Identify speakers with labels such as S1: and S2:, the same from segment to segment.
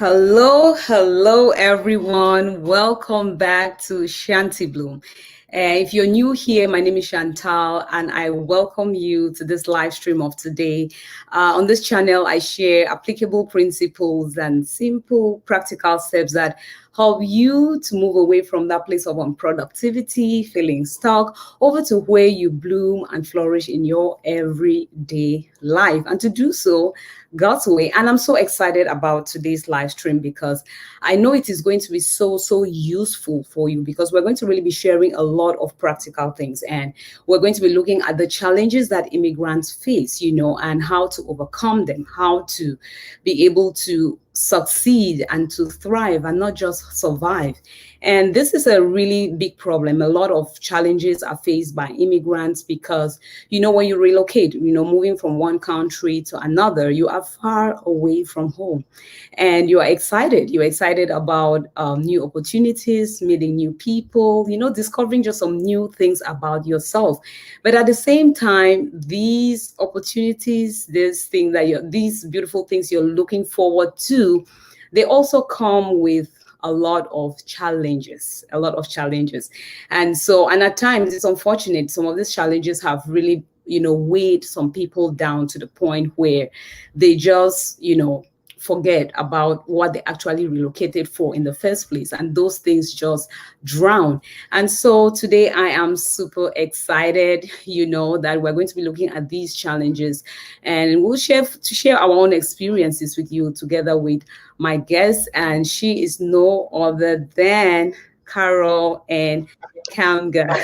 S1: Hello, everyone. Welcome back to Shanty Bloom. If you're new here, my name is Chantal, and I welcome you to this live stream of today. On this channel, I share applicable principles and simple, practical steps that help you to move away from that place of unproductivity, feeling stuck, over to where you bloom and flourish in your everyday life. And to do so, God's way. And I'm so excited about today's live stream because I know it is going to be so useful for you, because we're going to really be sharing a lot of practical things, and we're going to be looking at the challenges that immigrants face, and how to overcome them, how to be able to succeed and to thrive and not just survive. And this is a really big problem. A lot of challenges are faced by immigrants because, when you relocate, moving from one country to another, you are far away from home and you are excited. You're excited about new opportunities, meeting new people, discovering just some new things about yourself. But at the same time, these opportunities, these beautiful things you're looking forward to, they also come with a lot of challenges. And at times it's unfortunate. Some of these challenges have really, weighed some people down to the point where they just, forget about what they actually relocated for in the first place, and those things just drown. And so today I am super excited, that we're going to be looking at these challenges, and we'll share our own experiences with you together with my guest, and she is no other than Carol and Kamga.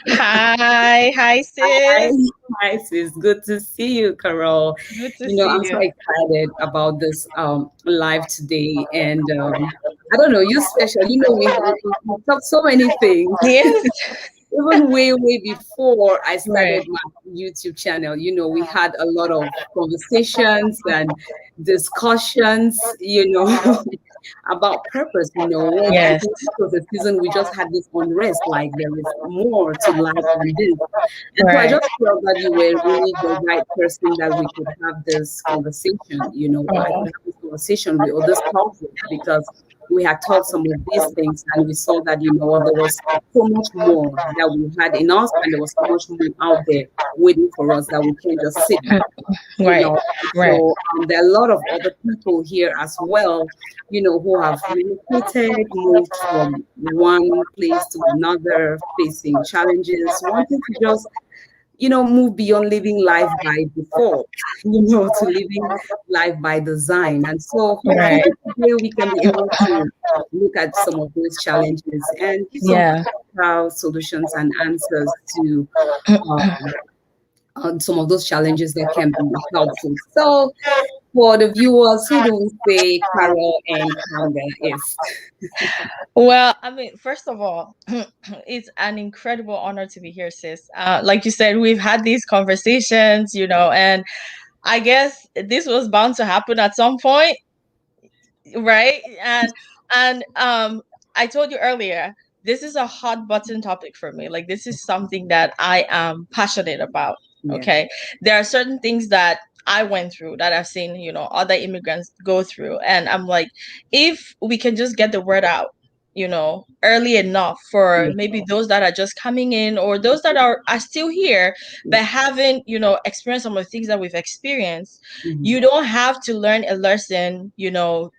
S2: Hi, sis.
S1: Hi, sis. Good to see you, Carol.
S2: Good to see
S1: I'm so
S2: you.
S1: excited about this live today, and I don't know, you special. We've talked so many things.
S2: Yes.
S1: Even way before I started
S2: Right.
S1: my YouTube channel, we had a lot of conversations and discussions, about purpose. When I
S2: Yes.
S1: think this was a season, we just had this unrest, like there is more to life than this. And so I
S2: Right.
S1: just felt that you were really the right person that we could have this conversation, I could have this conversation with, or this topic, because we had taught some of these things and we saw that, there was so much more that we had in us, and there was so much more out there waiting for us that we can't just sit back.
S2: Right. Right.
S1: So there are a lot of other people here as well, who have relocated, moved from one place to another, facing challenges, wanting to just, move beyond living life by default, to living life by design. And so hopefully
S2: Right.
S1: today we can be able to look at some of those challenges and give some
S2: Yeah.
S1: practical solutions and answers to some of those challenges that can be helpful. So for the viewers, who do we say Carol and Kamga is?
S2: Well, I mean, first of all, it's an incredible honor to be here, sis. Like you said, we've had these conversations, and I guess this was bound to happen at some point, right? And I told you earlier, this is a hot button topic for me. Like, this is something that I am passionate about.
S1: Yeah.
S2: Okay, there are certain things that I went through that I've seen, other immigrants go through, and I'm like, if we can just get the word out, early enough for maybe those that are just coming in, or those that are still here but haven't, experienced some of the things that we've experienced. You don't have to learn a lesson,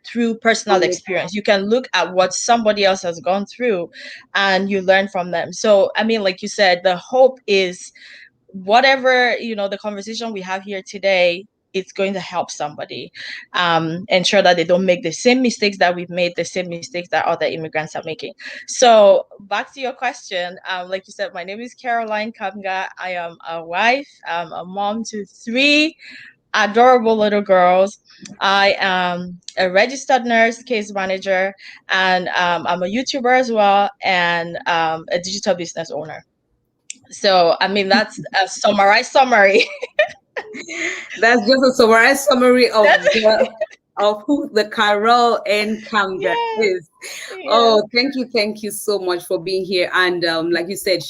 S2: through personal experience. You can look at what somebody else has gone through and you learn from them. So, I mean, like you said, the hope is whatever, the conversation we have here today, it's going to help somebody, ensure that they don't make the same mistakes that we've made, the same mistakes that other immigrants are making. So back to your question, like you said, my name is Caroline Kamga. I am a wife, a mom to 3 adorable little girls. I am a registered nurse, case manager, and I'm a YouTuber as well, and a digital business owner. So, I mean, that's a summarized summary.
S1: That's just a summarized summary of who the Carol and Kamga is. Oh, thank you so much for being here. And like you said,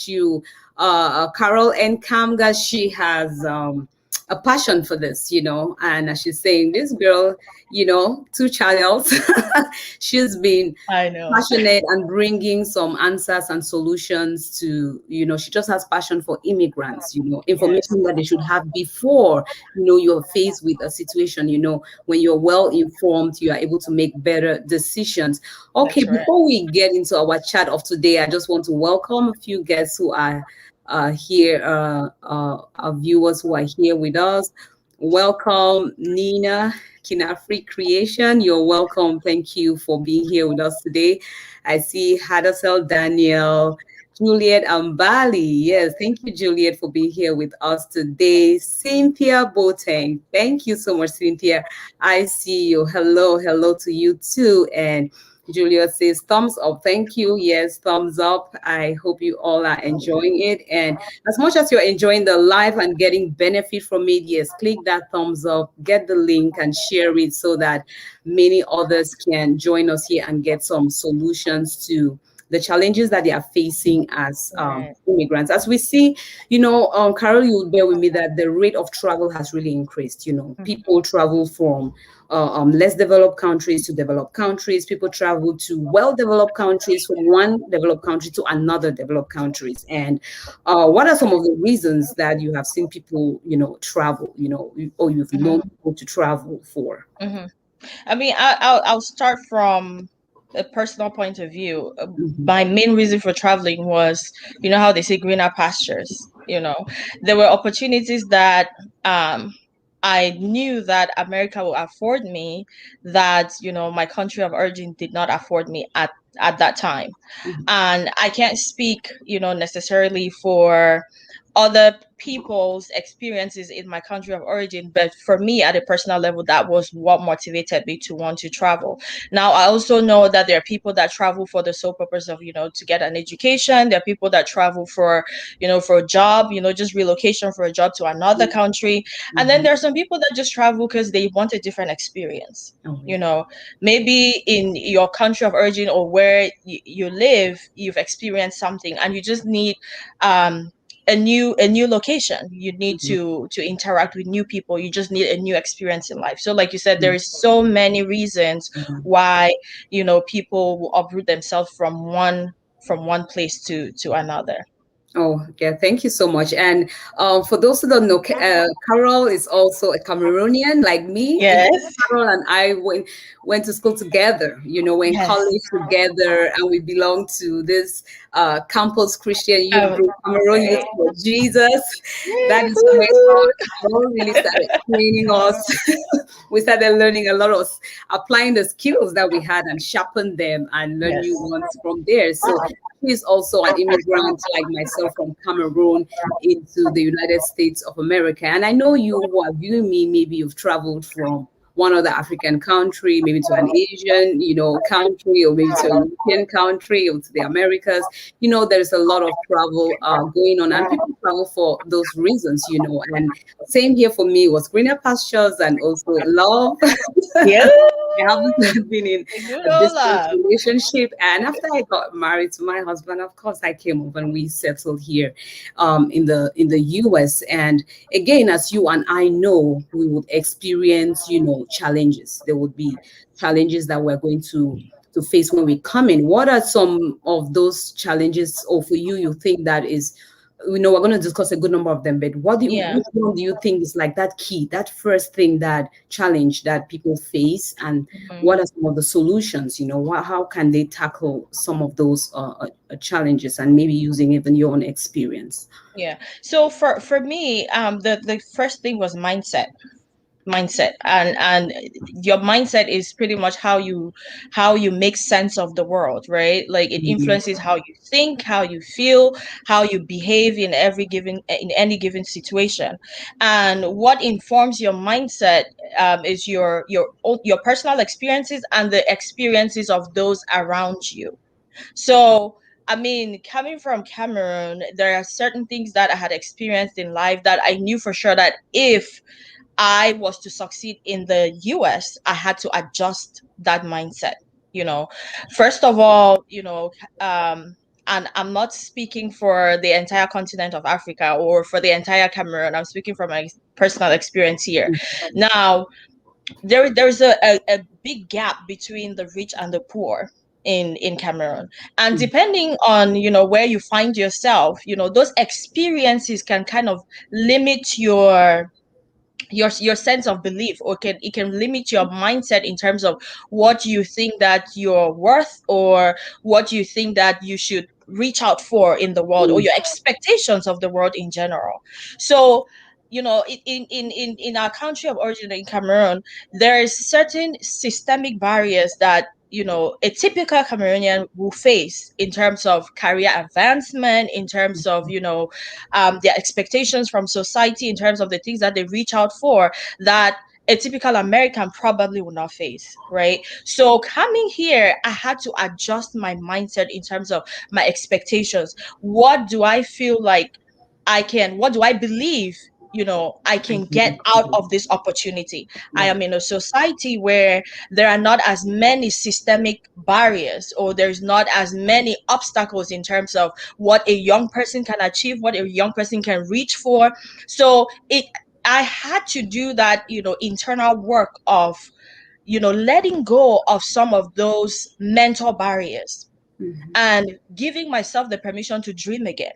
S1: Carol and Kamga, she has a passion for this, and as she's saying, this girl, two channels, she's been
S2: I know.
S1: passionate and bringing some answers and solutions to, she just has passion for immigrants,
S2: Yes.
S1: information that they should have before, you're faced with a situation, when you're well informed, you are able to make better decisions. Okay,
S2: That's right.
S1: before we get into our chat of today, I just want to welcome a few guests who are here, our viewers who are here with us. Welcome, Nina Kinafri Creation. You're welcome. Thank you for being here with us today. I see Hadassel Daniel, Juliet Ambali. Yes, thank you, Juliet, for being here with us today. Cynthia Boateng. Thank you so much, Cynthia. I see you. Hello, hello to you too. And Julia says thumbs up. Thank you. Yes, thumbs up. I hope you all are enjoying it. And as much as you're enjoying the live and getting benefit from it, yes, click that thumbs up, get the link and share it so that many others can join us here and get some solutions to the challenges that they are facing as
S2: Right.
S1: immigrants. As we see, Carol, you'll bear with me that the rate of travel has really increased. People travel from less developed countries to developed countries. People travel to well-developed countries, from one developed country to another developed countries. And what are some of the reasons that you have seen people, travel, or you've known
S2: Mhm.
S1: people to travel for?
S2: Mhm. I mean, I'll start from a personal point of view.
S1: Mhm.
S2: My main reason for traveling was, how they say greener pastures. There were opportunities that um I knew that America would afford me that, my country of origin did not afford me at that time.
S1: Mhm.
S2: And I can't speak, necessarily for other people's experiences in my country of origin, but for me at a personal level, that was what motivated me to want to travel. Now I also know that there are people that travel for the sole purpose of, to get an education. There are people that travel for, for a job, just relocation for a job to another country. And then
S1: Mhm.
S2: there are some people that just travel because they want a different experience.
S1: Oh,
S2: you
S1: yeah.
S2: know Maybe in your country of origin or where you live, you've experienced something and you just need um a new location. You need
S1: Mhm.
S2: to interact with new people. You just need a new experience in life. So like you said, there
S1: Mhm.
S2: is so many reasons
S1: Mhm.
S2: why people will uproot themselves from one place to another.
S1: Oh, yeah, thank you so much. And for those who don't know, Carol is also a Cameroonian like me. In fact,
S2: Yes.
S1: Carol and I went to school together, we're in
S2: Yes.
S1: college together, and we belong to this campus Christian youth
S2: um,
S1: group, Cameroon Youth
S2: eh,
S1: for Jesus. That is where
S2: woo-hoo.
S1: Carol really started training us. We started learning a lot of, applying the skills that we had and sharpen them and learn
S2: Yes.
S1: new ones from there. So he's also an immigrant like myself from Cameroon into the United States of America. And I know you who are viewing me, maybe you've traveled from one other African country, maybe to an Asian, country, or maybe to a European country or to the Americas. There's a lot of travel going on, and people travel for those reasons, And same here for me was greener pastures and also love.
S2: Yeah.
S1: I haven't been in
S2: A good
S1: a
S2: old
S1: distant
S2: love.
S1: relationship. And after I got married to my husband, of course, I came over and we settled here in the US. And again, as you and I know, we would experience, challenges. There would be challenges that we're going to face when we come in. What are some of those challenges, or for you, you think that is, we're going to discuss a good number of them, but
S2: Yeah.
S1: which one do you think is like that key, that first thing, that challenge that people face, and
S2: Mhm.
S1: what are some of the solutions? How can they tackle some of those challenges, and maybe using even your own experience?
S2: Yeah. So for me, the first thing was mindset. And your mindset is pretty much how you make sense of the world, right? Like it
S1: Mhm.
S2: influences how you think, how you feel, how you behave in any given situation. And what informs your mindset is your personal experiences and the experiences of those around you. So, I mean, coming from Cameroon, there are certain things that I had experienced in life that I knew for sure that if I was to succeed in the US, I had to adjust that mindset. You know, First of all, and I'm not speaking for the entire continent of Africa or for the entire Cameroon. I'm speaking from my personal experience here. Now, there's a big gap between the rich and the poor in Cameroon. And depending on, where you find yourself, those experiences can kind of limit your sense of belief, or it can limit your mindset in terms of what you think that you're worth, or what you think that you should reach out for in the world, or your expectations of the world in general. So in our country of origin, in Cameroon, there is certain systemic barriers that a typical Cameroonian will face in terms of career advancement, in terms of their expectations from society, in terms of the things that they reach out for, that a typical American probably will not face, right? So coming here, I had to adjust my mindset in terms of my expectations. What do I feel like what do I believe I can get out of this opportunity? I am in a society where there are not as many systemic barriers, or there's not as many obstacles in terms of what a young person can achieve, what a young person can reach for. So I had to do that, internal work of, letting go of some of those mental barriers and giving myself the permission to dream again.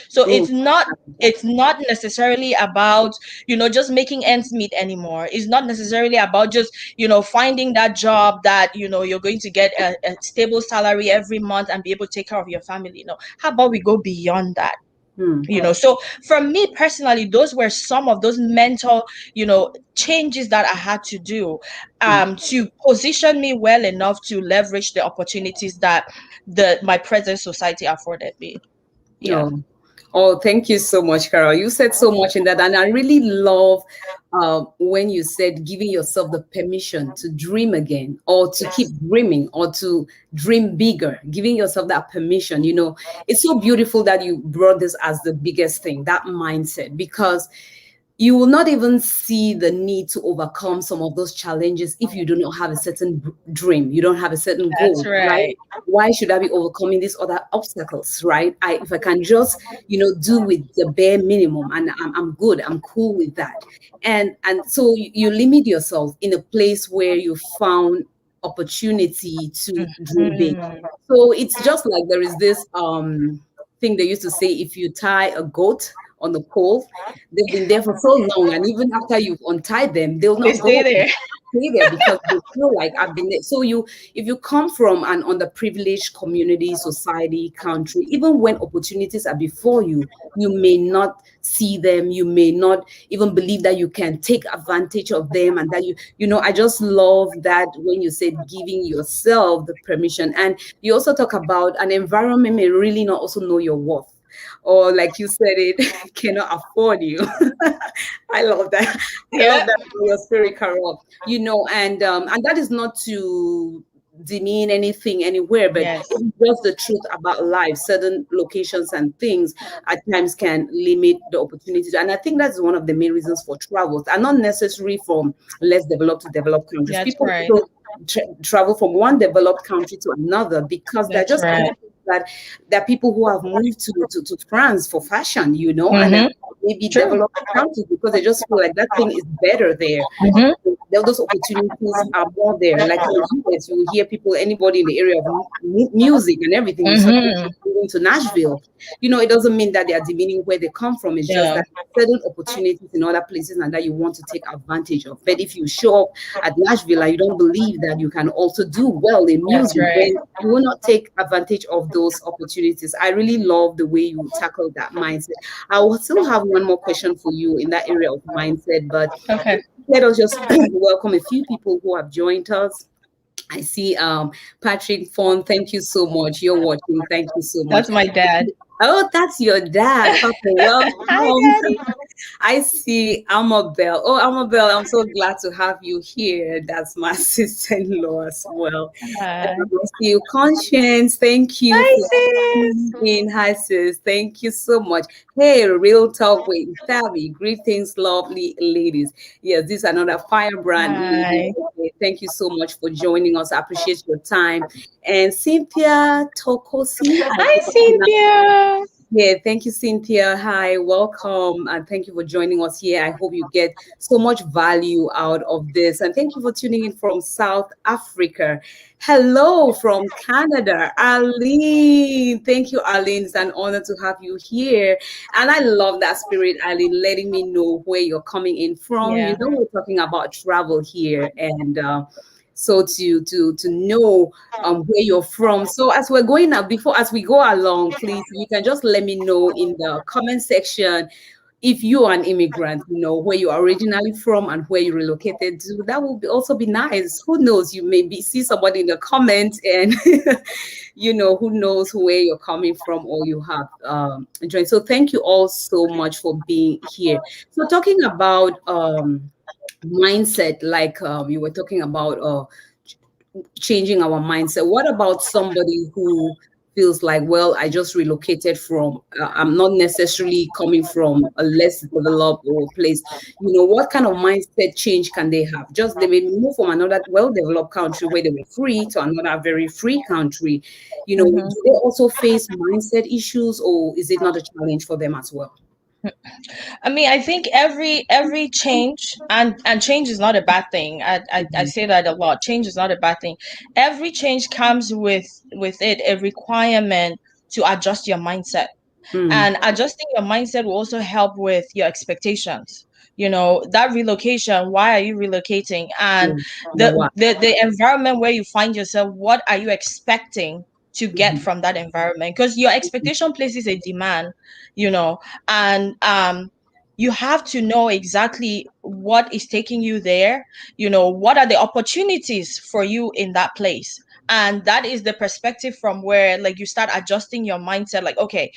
S2: So it's not necessarily about just making ends meet anymore. It's not necessarily about just finding that job that you're going to get a stable salary every month and be able to take care of your family. How about we go beyond that? So for me personally, those were some of those mental changes that I had to do to position me well enough to leverage the opportunities that my present society afforded me. Yeah.
S1: Oh, thank you so much, Carol. You said so much in that. And I really love when you said giving yourself the permission to dream again, or to keep dreaming, or to dream bigger, giving yourself that permission. It's so beautiful that you brought this as the biggest thing, that mindset, because you will not even see the need to overcome some of those challenges if you do not have a certain dream, you don't have a certain goal.
S2: That's right.
S1: Why should I be overcoming these other obstacles, right? If I can just do with the bare minimum, and I'm good, I'm cool with that. And so you limit yourself in a place where you found opportunity to dream big. So it's just like there is this thing they used to say: if you tie a goat on the pole, they've been there for so long, and even after you've untied them, they'll not
S2: stay there.
S1: Stay there because they feel like I've been there. So if you come from an underprivileged community, society, country, even when opportunities are before you, you may not see them, you may not even believe that you can take advantage of them, and that I just love that when you said giving yourself the permission. And you also talk about an environment may really not also know your worth, or like you said, it cannot afford you. I love that. I love that for your spirit, Carol. And that is not to demean anything anywhere, but it's just the truth about life. Certain locations and things at times can limit the opportunities, and I think that's one of the main reasons for travels, and not necessarily from less developed to developed countries. People travel from one developed country to another because they're just that there are people who have moved to France for fashion, and maybe developed countries because they just feel like that thing is better there. Those opportunities are more there. Like in the US, you hear anybody in the area of music and everything, moving to Nashville. It doesn't mean that they are demeaning where they come from. It's just that certain opportunities in other places and that you want to take advantage of. But if you show up at Nashville and you don't believe that you can also do well in music, then you will not take advantage of those opportunities. I really love the way you tackle that mindset. I will still have one more question for you in that area of mindset, but let us just welcome a few people who have joined us. I see Patrick Fon. Thank you so much. You're watching. Thank you so much.
S2: That's my dad.
S1: Oh, that's your dad. Papa, welcome.
S2: Hi, Daddy.
S1: I see Amabel. Oh, Amabel, I'm so glad to have you here. That's my sister-in-law as well.
S2: Hi.
S1: I see you, Conscience. Thank you
S2: Hi,
S1: for
S2: sis.
S1: tuning in. Hi, sis. Thank you so much. Hey, Real Talk with Savvy. Greetings, lovely ladies. Yes, this is another firebrand lady.
S2: Hi.
S1: Thank you so much for joining us. I appreciate your time. And Cynthia Tokosi.
S2: Hi, Cynthia.
S1: Yeah, thank you, Cynthia. Hi, welcome, and thank you for joining us here. I hope you get so much value out of this. And thank you for tuning in from South Africa. Hello from Canada, Arlene. Thank you, Arlene. It's an honor to have you here. And I love that spirit, Arlene, letting me know where you're coming in from.
S2: Yeah.
S1: You know, we're talking about travel here, and so to know where you're from. So as we're going now, before as we go along, please, you can just let me know in the comment section if you are an immigrant, you know, where you are originally from and where you relocated to. That will also be nice. Who knows? You maybe see somebody in the comments and you know, who knows where you're coming from or you have joined. So thank you all so much for being here. So talking about mindset, like you were talking about changing our mindset. What about somebody who feels like, well, I just relocated from, I'm not necessarily coming from a less developed or place. You know, what kind of mindset change can they have? Just they may move from another well-developed country where they were free to another very free country. You know,
S2: Mhm.
S1: do they also face mindset issues, or is it not a challenge for them as well?
S2: I mean, I think every change, and change is not a bad thing. I
S1: Mhm.
S2: say that a lot. Change is not a bad thing. Every change comes with it a requirement to adjust your mindset.
S1: Mm.
S2: And adjusting your mindset will also help with your expectations. You know, that relocation, why are you relocating? And
S1: Yeah. Number
S2: the
S1: one.
S2: the environment where you find yourself, what are you expecting to get
S1: Mhm.
S2: from that environment? Because your expectation places a demand, you know, and you have to know exactly what is taking you there, you know, what are the opportunities for you in that place. And that is the perspective from where like you start adjusting your mindset, like, okay,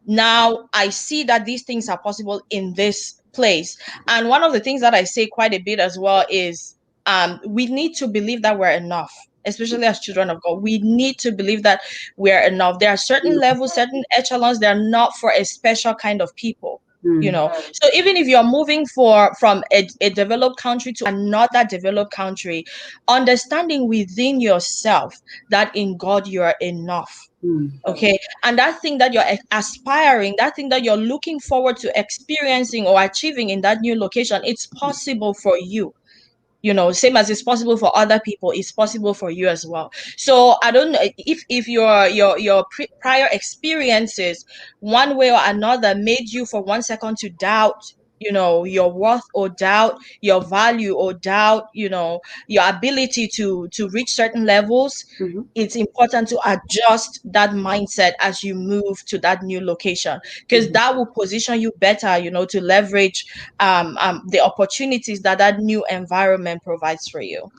S2: now I see that these things are possible in this place. And one of the things that I say quite a bit as well is we need to believe that we're enough, especially as children of God. We need to believe that we're enough. There are certain levels, certain echelons that are not for a special kind of people. You
S1: Mm.
S2: know, so even if you're moving from a developed country to another developed country, understanding within yourself that in God you are enough.
S1: Mm.
S2: Okay. And that thing that you're aspiring, that thing that you're looking forward to experiencing or achieving in that new location, it's possible for you. You know, same as it's possible for other people, it's possible for you as well. So I don't know if your prior experiences one way or another made you for 1 second to doubt, you know, your worth, or doubt your value, or doubt, you know, your ability to reach certain levels.
S1: Mhm.
S2: It's important to adjust that mindset as you move to that new location, because
S1: Mhm.
S2: that will position you better, you know, to leverage the opportunities that that new environment provides for you.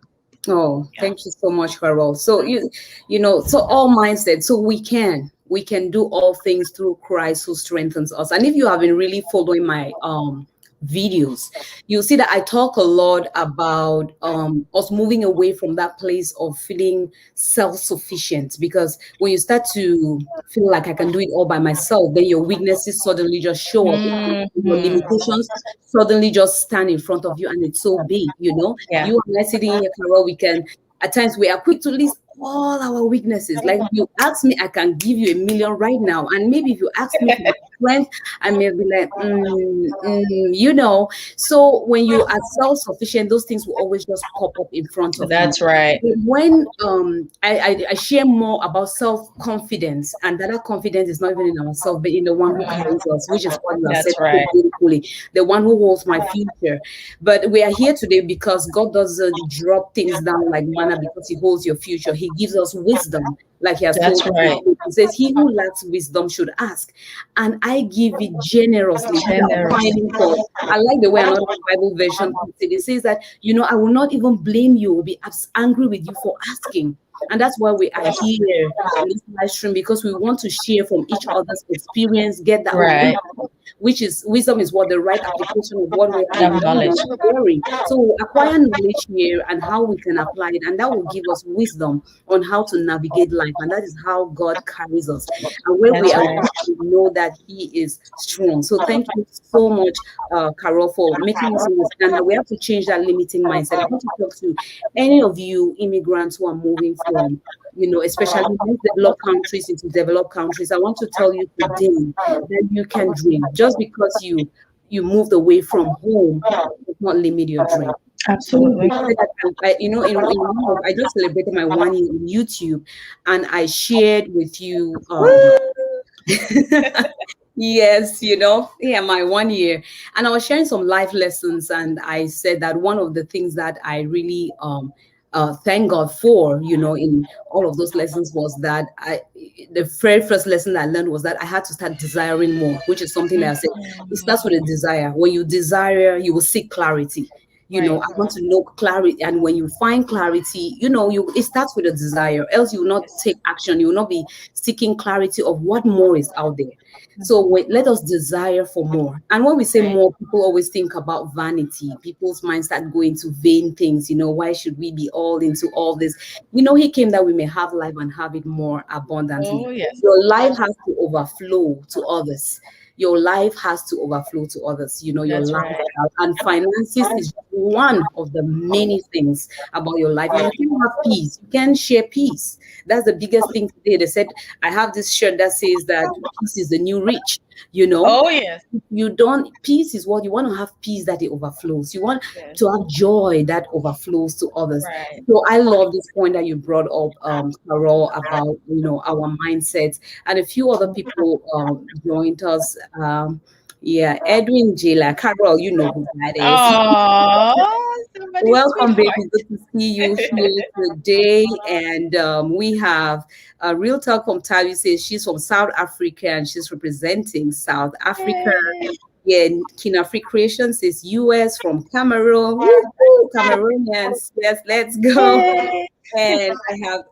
S1: Oh,
S2: Yeah.
S1: thank you so much, Carol. So you know, so all mindset. So we can do all things through Christ who strengthens us. And if you have been really following my videos, you'll see that I talk a lot about us moving away from that place of feeling self-sufficient. Because when you start to feel like I can do it all by myself, then your weaknesses suddenly just show up. Your
S2: Mhm.
S1: limitations suddenly just stand in front of you, and it's so big, you know.
S2: Yeah.
S1: You and I sitting here, Carol, we can at times we are quick to list all our weaknesses. Like if you ask me, I can give you a million right now. And maybe if you ask me for my strength, I may be like, you know. So when you are self-sufficient, those things will always just pop up in front of you.
S2: That's right.
S1: When I share more about self-confidence, and that confidence is not even in ourselves, but in the one who carries us, which is what you have said
S2: That's
S1: so
S2: right.
S1: beautifully, the one who holds my future. But we are here today because God doesn't drop things down like manna because He holds your future. He gives us wisdom, like He has told
S2: That's
S1: us.
S2: right.
S1: He says, "He who lacks wisdom should ask, and I give it generously without
S2: Generous.
S1: finding fault." I like the way another Bible version puts it. It says that, you know, I will not even blame you or be angry with you for asking. And that's why we are here in this live stream, because we want to share from each other's experience, get that
S2: Right.
S1: wisdom is what the right application of what we are
S2: Of knowledge.
S1: hearing. So we acquire knowledge here and how we can apply it, and that will give us wisdom on how to navigate life. And that is how God carries us. And when we
S2: That's
S1: are,
S2: right.
S1: we know that He is strong. So thank you so much, Carol, for making us understand that we have to change that limiting mindset. I want to talk to any of you immigrants who are moving from, especially less developed countries into developed countries. I want to tell you today that you can dream. Just because you moved away from home does not limit your dream.
S2: Absolutely.
S1: I just celebrated my 1 year on YouTube, and I shared with you. Yes, my 1 year, and I was sharing some life lessons, and I said that one of the things that I really thank God for, in all of those lessons was that the very first lesson I learned was that I had to start desiring more, which is something that I said it starts with a desire. When you desire, you will seek clarity.
S2: Right.
S1: I want to know clarity, and when you find clarity, it starts with a desire. Else, you will not take action. You will not be seeking clarity of what more is out there. So let us desire for more. And when we say more, people always think about vanity. People's minds start going to vain things. Why should we be all into all this? He came that we may have life and have it more abundantly.
S2: Oh, yes.
S1: Your life has to overflow to others. Your life has to overflow to others. Your
S2: That's
S1: life,
S2: right.
S1: and finances is one of the many things about your life. If you can have peace, you can share peace. That's the biggest thing today. They said, I have this shirt that says that peace is the new rich.
S2: Oh, yes.
S1: Peace is what you want, to have peace that it overflows. You want
S2: Yes.
S1: to have joy that overflows to others.
S2: Right.
S1: So I love this point that you brought up, Carol, about, our mindsets, and a few other people joined us. Yeah, Edwin Jila, Carol, you know who that is.
S2: Oh, somebody's
S1: Welcome,
S2: sweetheart.
S1: baby. Good to see you here today. And we have Real Talk from Tavi says she's from South Africa and she's representing South Africa.
S2: Yay.
S1: Yeah, Kinafri Creation says US from Cameroon. Woo-hoo, Cameroonians. Yes, let's go.
S2: Yay.
S1: And I have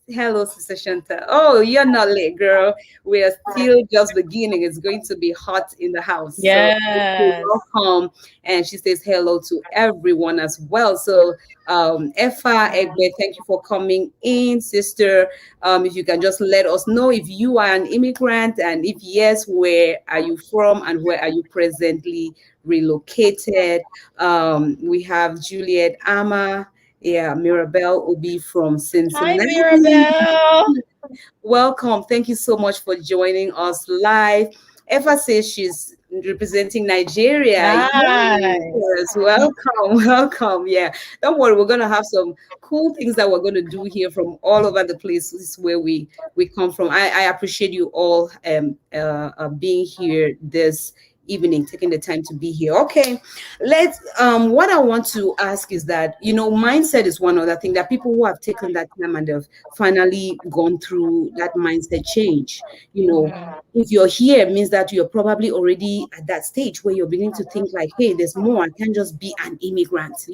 S1: hello, Sister Shanta. Oh, you're not late, girl. We are still just beginning. It's going to be hot in the house. So
S2: Yes.
S1: welcome. And she says hello to everyone as well. So Effa Egbe, thank you for coming in, sister. If you can just let us know if you are an immigrant, and if yes, where are you from and where are you presently relocated? We have Juliet Ama. Yeah, Mirabelle will be from
S2: Hi,
S1: Cincinnati.
S2: Mirabelle.
S1: Welcome. Thank you so much for joining us live. Eva says she's representing Nigeria.
S2: Nice.
S1: Yes, welcome, welcome. Yeah, don't worry. We're gonna have some cool things that we're gonna do here from all over the places where we come from. I appreciate you all being here this evening, taking the time to be here. Okay, let's what I want to ask is that, mindset is one other thing that people who have taken that time and have finally gone through that mindset change. If you're here, it means that you're probably already at that stage where you're beginning to think like, hey, there's more. I can't just be an immigrant.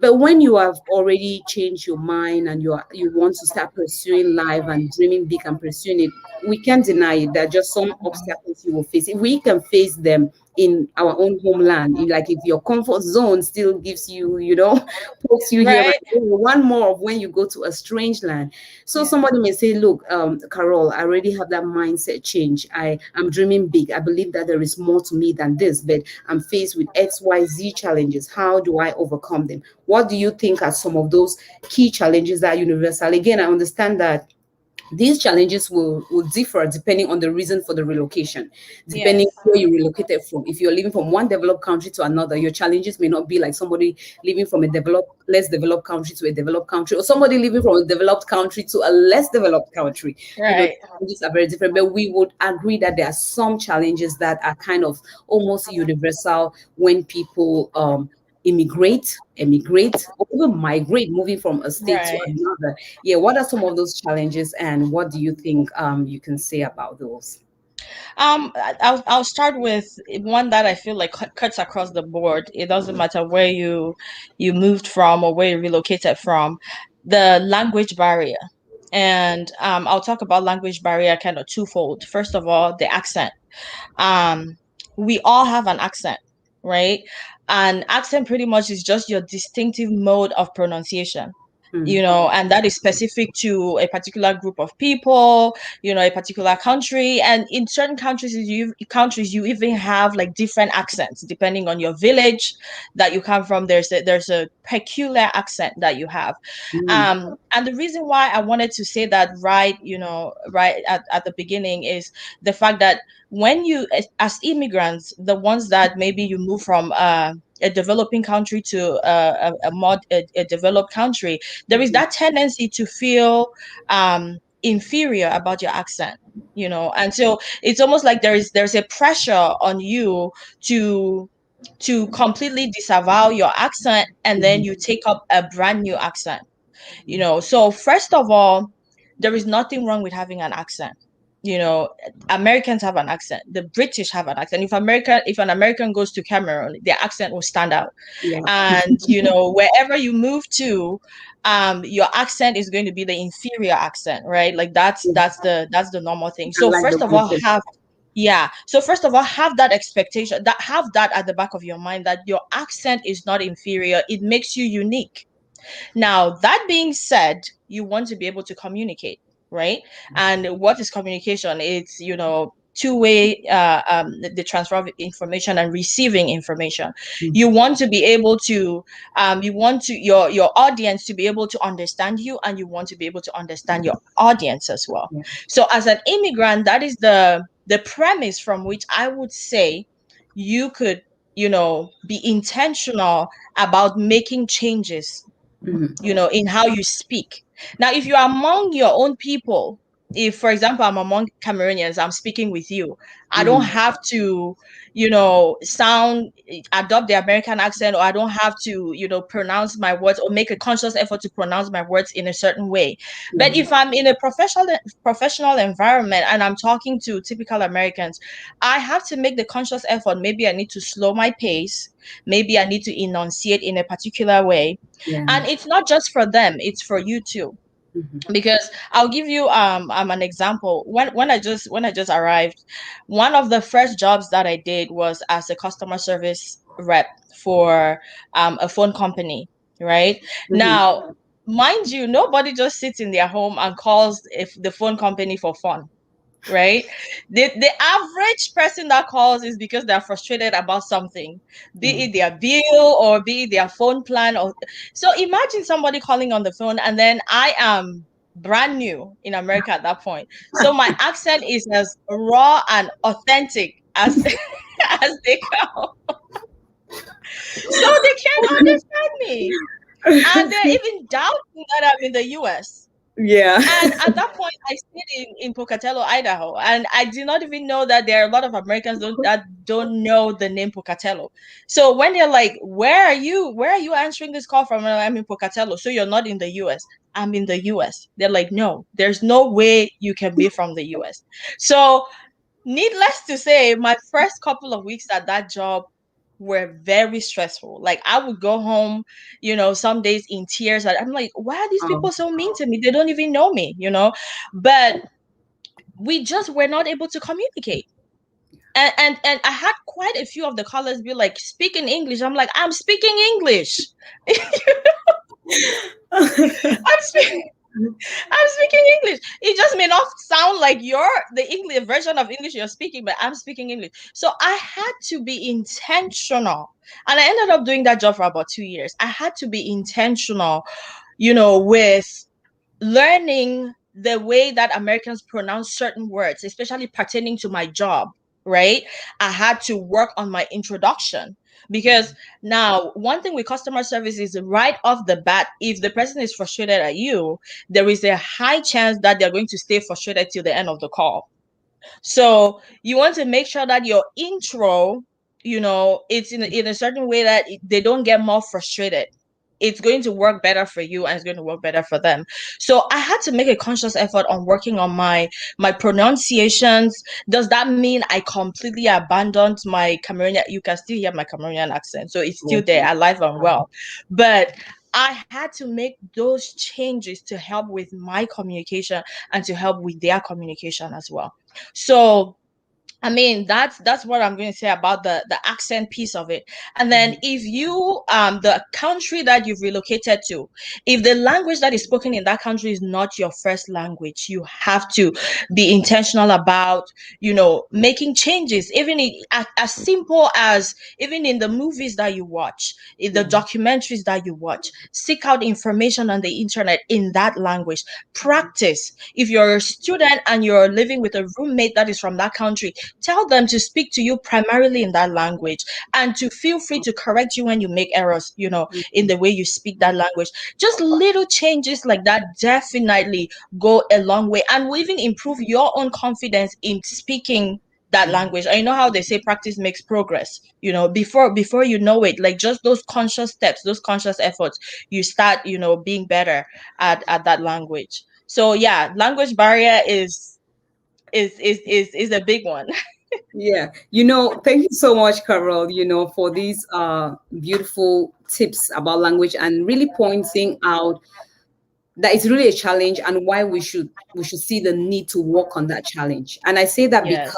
S1: But when you have already changed your mind and you want to start pursuing life and dreaming big and pursuing it, we can't deny it. There are just some obstacles you will face. If we can face them in our own homeland, like if your comfort zone still gives you, pokes you here,
S2: Right.
S1: one more of when you go to a strange land. So somebody may say, look, Carol, I already have that mindset change. I'm dreaming big. I believe that there is more to me than this, but I'm faced with XYZ challenges. How do I overcome them? What do you think are some of those key challenges that are universal? Again, I understand that these challenges will differ depending on the reason for the relocation, depending
S2: Yes.
S1: where you relocated from. If you're living from one developed country to another, your challenges may not be like somebody living from a less developed country to a developed country, or somebody living from a developed country to a less developed country.
S2: Right.
S1: Challenges are very different, but we would agree that there are some challenges that are kind of almost universal when people emigrate, or even migrate, moving from a state to
S2: Right.
S1: another. Yeah, what are some of those challenges, and what do you think you can say about those?
S2: I'll start with one that I feel like cuts across the board. It doesn't matter where you moved from or where you relocated from. the language barrier. And I'll talk about language barrier kind of twofold. First of all, the accent. Um, we all have an accent, right? And accent pretty much is just your distinctive mode of pronunciation, and that is specific to a particular group of people, a particular country. And in certain countries you even have like different accents depending on your village that you come from. There's a peculiar accent that you have. And the reason why I wanted to say that right at the beginning is the fact that when you, as immigrants, the ones that maybe you move from a developing country to a developed country, there is that tendency to feel inferior about your accent, and so it's almost like there's a pressure on you to completely disavow your accent, and then you take up a brand new accent. So first of all, there is nothing wrong with having an accent. Americans have an accent, the British have an accent. If an American goes to Cameroon, their accent will stand out.
S1: Yeah.
S2: And wherever you move to, your accent is going to be the inferior accent, right? Like that's the normal thing.
S1: I
S2: So
S1: like the
S2: first of all,
S1: British.
S2: have that expectation, have that at the back of your mind, that your accent is not inferior. It makes you unique. Now, that being said, you want to be able to communicate, right? And what is communication? It's, two-way, the transfer of information and receiving information. You want to be able to, you want to your audience to be able to understand you, and you want to be able to understand your audience as well.
S1: Yeah.
S2: So as an immigrant, that is the premise from which I would say you could, be intentional about making changes, in how you speak. Now, if you're among your own people, if, for example, I'm among Cameroonians, I'm speaking with you, I don't have to, adopt the American accent, or I don't have to, pronounce my words or make a conscious effort to pronounce my words in a certain way. But if I'm in a professional environment and I'm talking to typical Americans, I have to make the conscious effort. Maybe I need to slow my pace. Maybe I need to enunciate in a particular way.
S1: Yeah.
S2: And it's not just for them, it's for you too. Because I'll give you an example. When I just arrived, one of the first jobs that I did was as a customer service rep for a phone company, right? Now, mind you, nobody just sits in their home and calls if the phone company for fun, right? The average person that calls is because they're frustrated about something, be it their bill or be it their phone plan. Or so imagine somebody calling on the phone, and then I am brand new in America at that point, so my accent is as raw and authentic as as they come, so they can't understand me, and they're even doubting that I'm in the US.
S1: Yeah.
S2: And at that point, I stayed in Pocatello, Idaho, and I did not even know that there are a lot of Americans that don't know the name Pocatello. So when they're like, "Where are you? Where are you answering this call from?" And I'm in Pocatello. So you're not in the U.S. I'm in the U.S. They're like, "No, there's no way you can be from the U.S." So needless to say, my first couple of weeks at that job were very stressful. Like I would go home, some days in tears. I'm like, why are these people so mean to me? They don't even know me, But we just were not able to communicate. And I had quite a few of the callers be like, speak in English. I'm like, I'm speaking English. I'm speaking English. It just may not sound like the English version of English you're speaking, but I'm speaking English. So I had to be intentional. And I ended up doing that job for about 2 years. I had to be intentional, with learning the way that Americans pronounce certain words, especially pertaining to my job, right? I had to work on my introduction. Because now, one thing with customer service is right off the bat, if the person is frustrated at you, there is a high chance that they're going to stay frustrated till the end of the call. So you want to make sure that your intro, it's in a certain way that they don't get more frustrated. It's going to work better for you, and it's going to work better for them. So I had to make a conscious effort on working on my pronunciations. Does that mean I completely abandoned my Cameroonian? You can still hear my Cameroonian accent, so it's still there, alive and well. But I had to make those changes to help with my communication and to help with their communication as well. So I mean, that's what I'm going to say about the accent piece of it. And then if you the country that you've relocated to, if the language that is spoken in that country is not your first language, you have to be intentional about, making changes, even as simple as even in the movies that you watch, in the documentaries that you watch, seek out information on the internet in that language. Practice. If you're a student and you're living with a roommate that is from that country, tell them to speak to you primarily in that language, and to feel free to correct you when you make errors, in the way you speak that language. Just little changes like that definitely go a long way and will even improve your own confidence in speaking that language. I know how they say practice makes progress. Before you know it, like just those conscious steps, those conscious efforts, you start, being better at that language. So yeah, language barrier is a big one.
S1: Yeah, thank you so much, Carol, for these beautiful tips about language and really pointing out that it's really a challenge and why we should see the need to work on that challenge. And I say that
S2: Yes.
S1: because,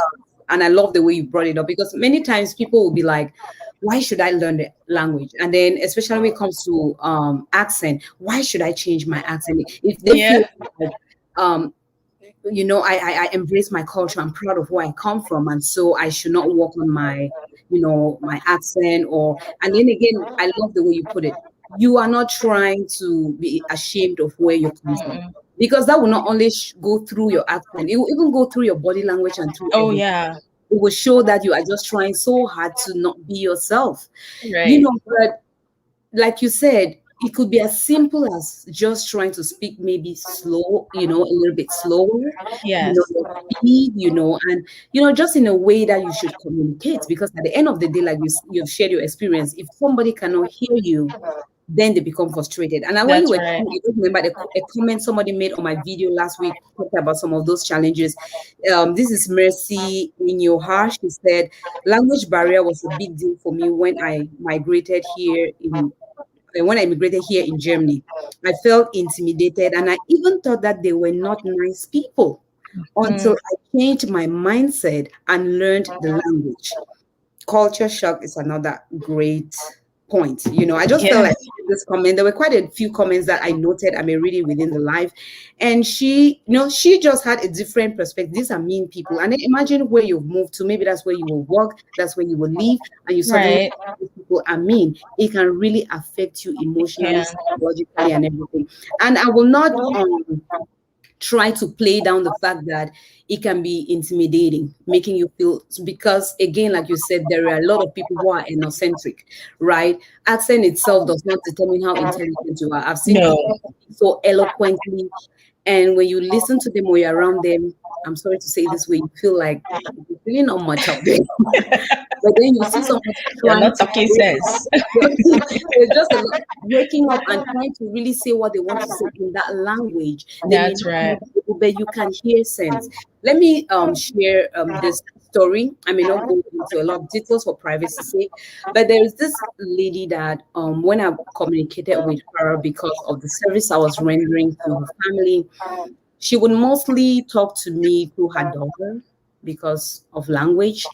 S1: and I love the way you brought it up, because many times people will be like, why should I learn the language? And then especially when it comes to accent, why should I change my accent? If they
S2: Yeah.
S1: feel like I embrace my culture. I'm proud of where I come from, and so I should not work on my accent. And then again, I love the way you put it. You are not trying to be ashamed of where you come from, because that will not only go through your accent, it will even go through your body language and through
S2: Oh
S1: everything.
S2: yeah.
S1: It will show that you are just trying so hard to not be yourself.
S2: Right.
S1: But like you said, it could be as simple as just trying to speak maybe slow, a little bit slower,
S2: Yes.
S1: your speed, and just in a way that you should communicate. Because at the end of the day, like you've shared your experience, if somebody cannot hear you, then they become frustrated. And when you
S2: That's
S1: were
S2: right.
S1: you remember a comment somebody made on my video last week talking about some of those challenges. This is Mercy in your heart. She said, language barrier was a big deal for me when I immigrated here in Germany. I felt intimidated and I even thought that they were not nice people until I changed my mindset and learned the language. Culture shock is another great point. I just felt
S2: Yes.
S1: like this comment, there were quite a few comments that I noted I may read it within the live. And she just had a different perspective. These are mean people. And then imagine where you've moved to. Maybe that's where you will work, that's where you will live, and you suddenly
S2: Right.
S1: these people are mean. It can really affect you emotionally,
S2: Yeah.
S1: psychologically, and everything. And I will not try to play down the fact that it can be intimidating, making you feel, because again, like you said, there are a lot of people who are ethnocentric, right? Accent itself does not determine how intelligent you are. I've seen
S2: No.
S1: people speak so eloquently, and when you listen to them or you're around them, I'm sorry to say this way, you feel like there's really not much out there. But then you see someone
S2: You're
S1: trying
S2: not
S1: to
S2: talking
S1: wake
S2: sense.
S1: up. It's just a lot waking up and trying to really say what they want to say in that language. They may
S2: That's
S1: not
S2: right.
S1: be able, but you can hear sense. Let me share this story. I may not go into a lot of details for privacy sake, but there is this lady that when I communicated with her because of the service I was rendering to her family, she would mostly talk to me through her daughter because of language.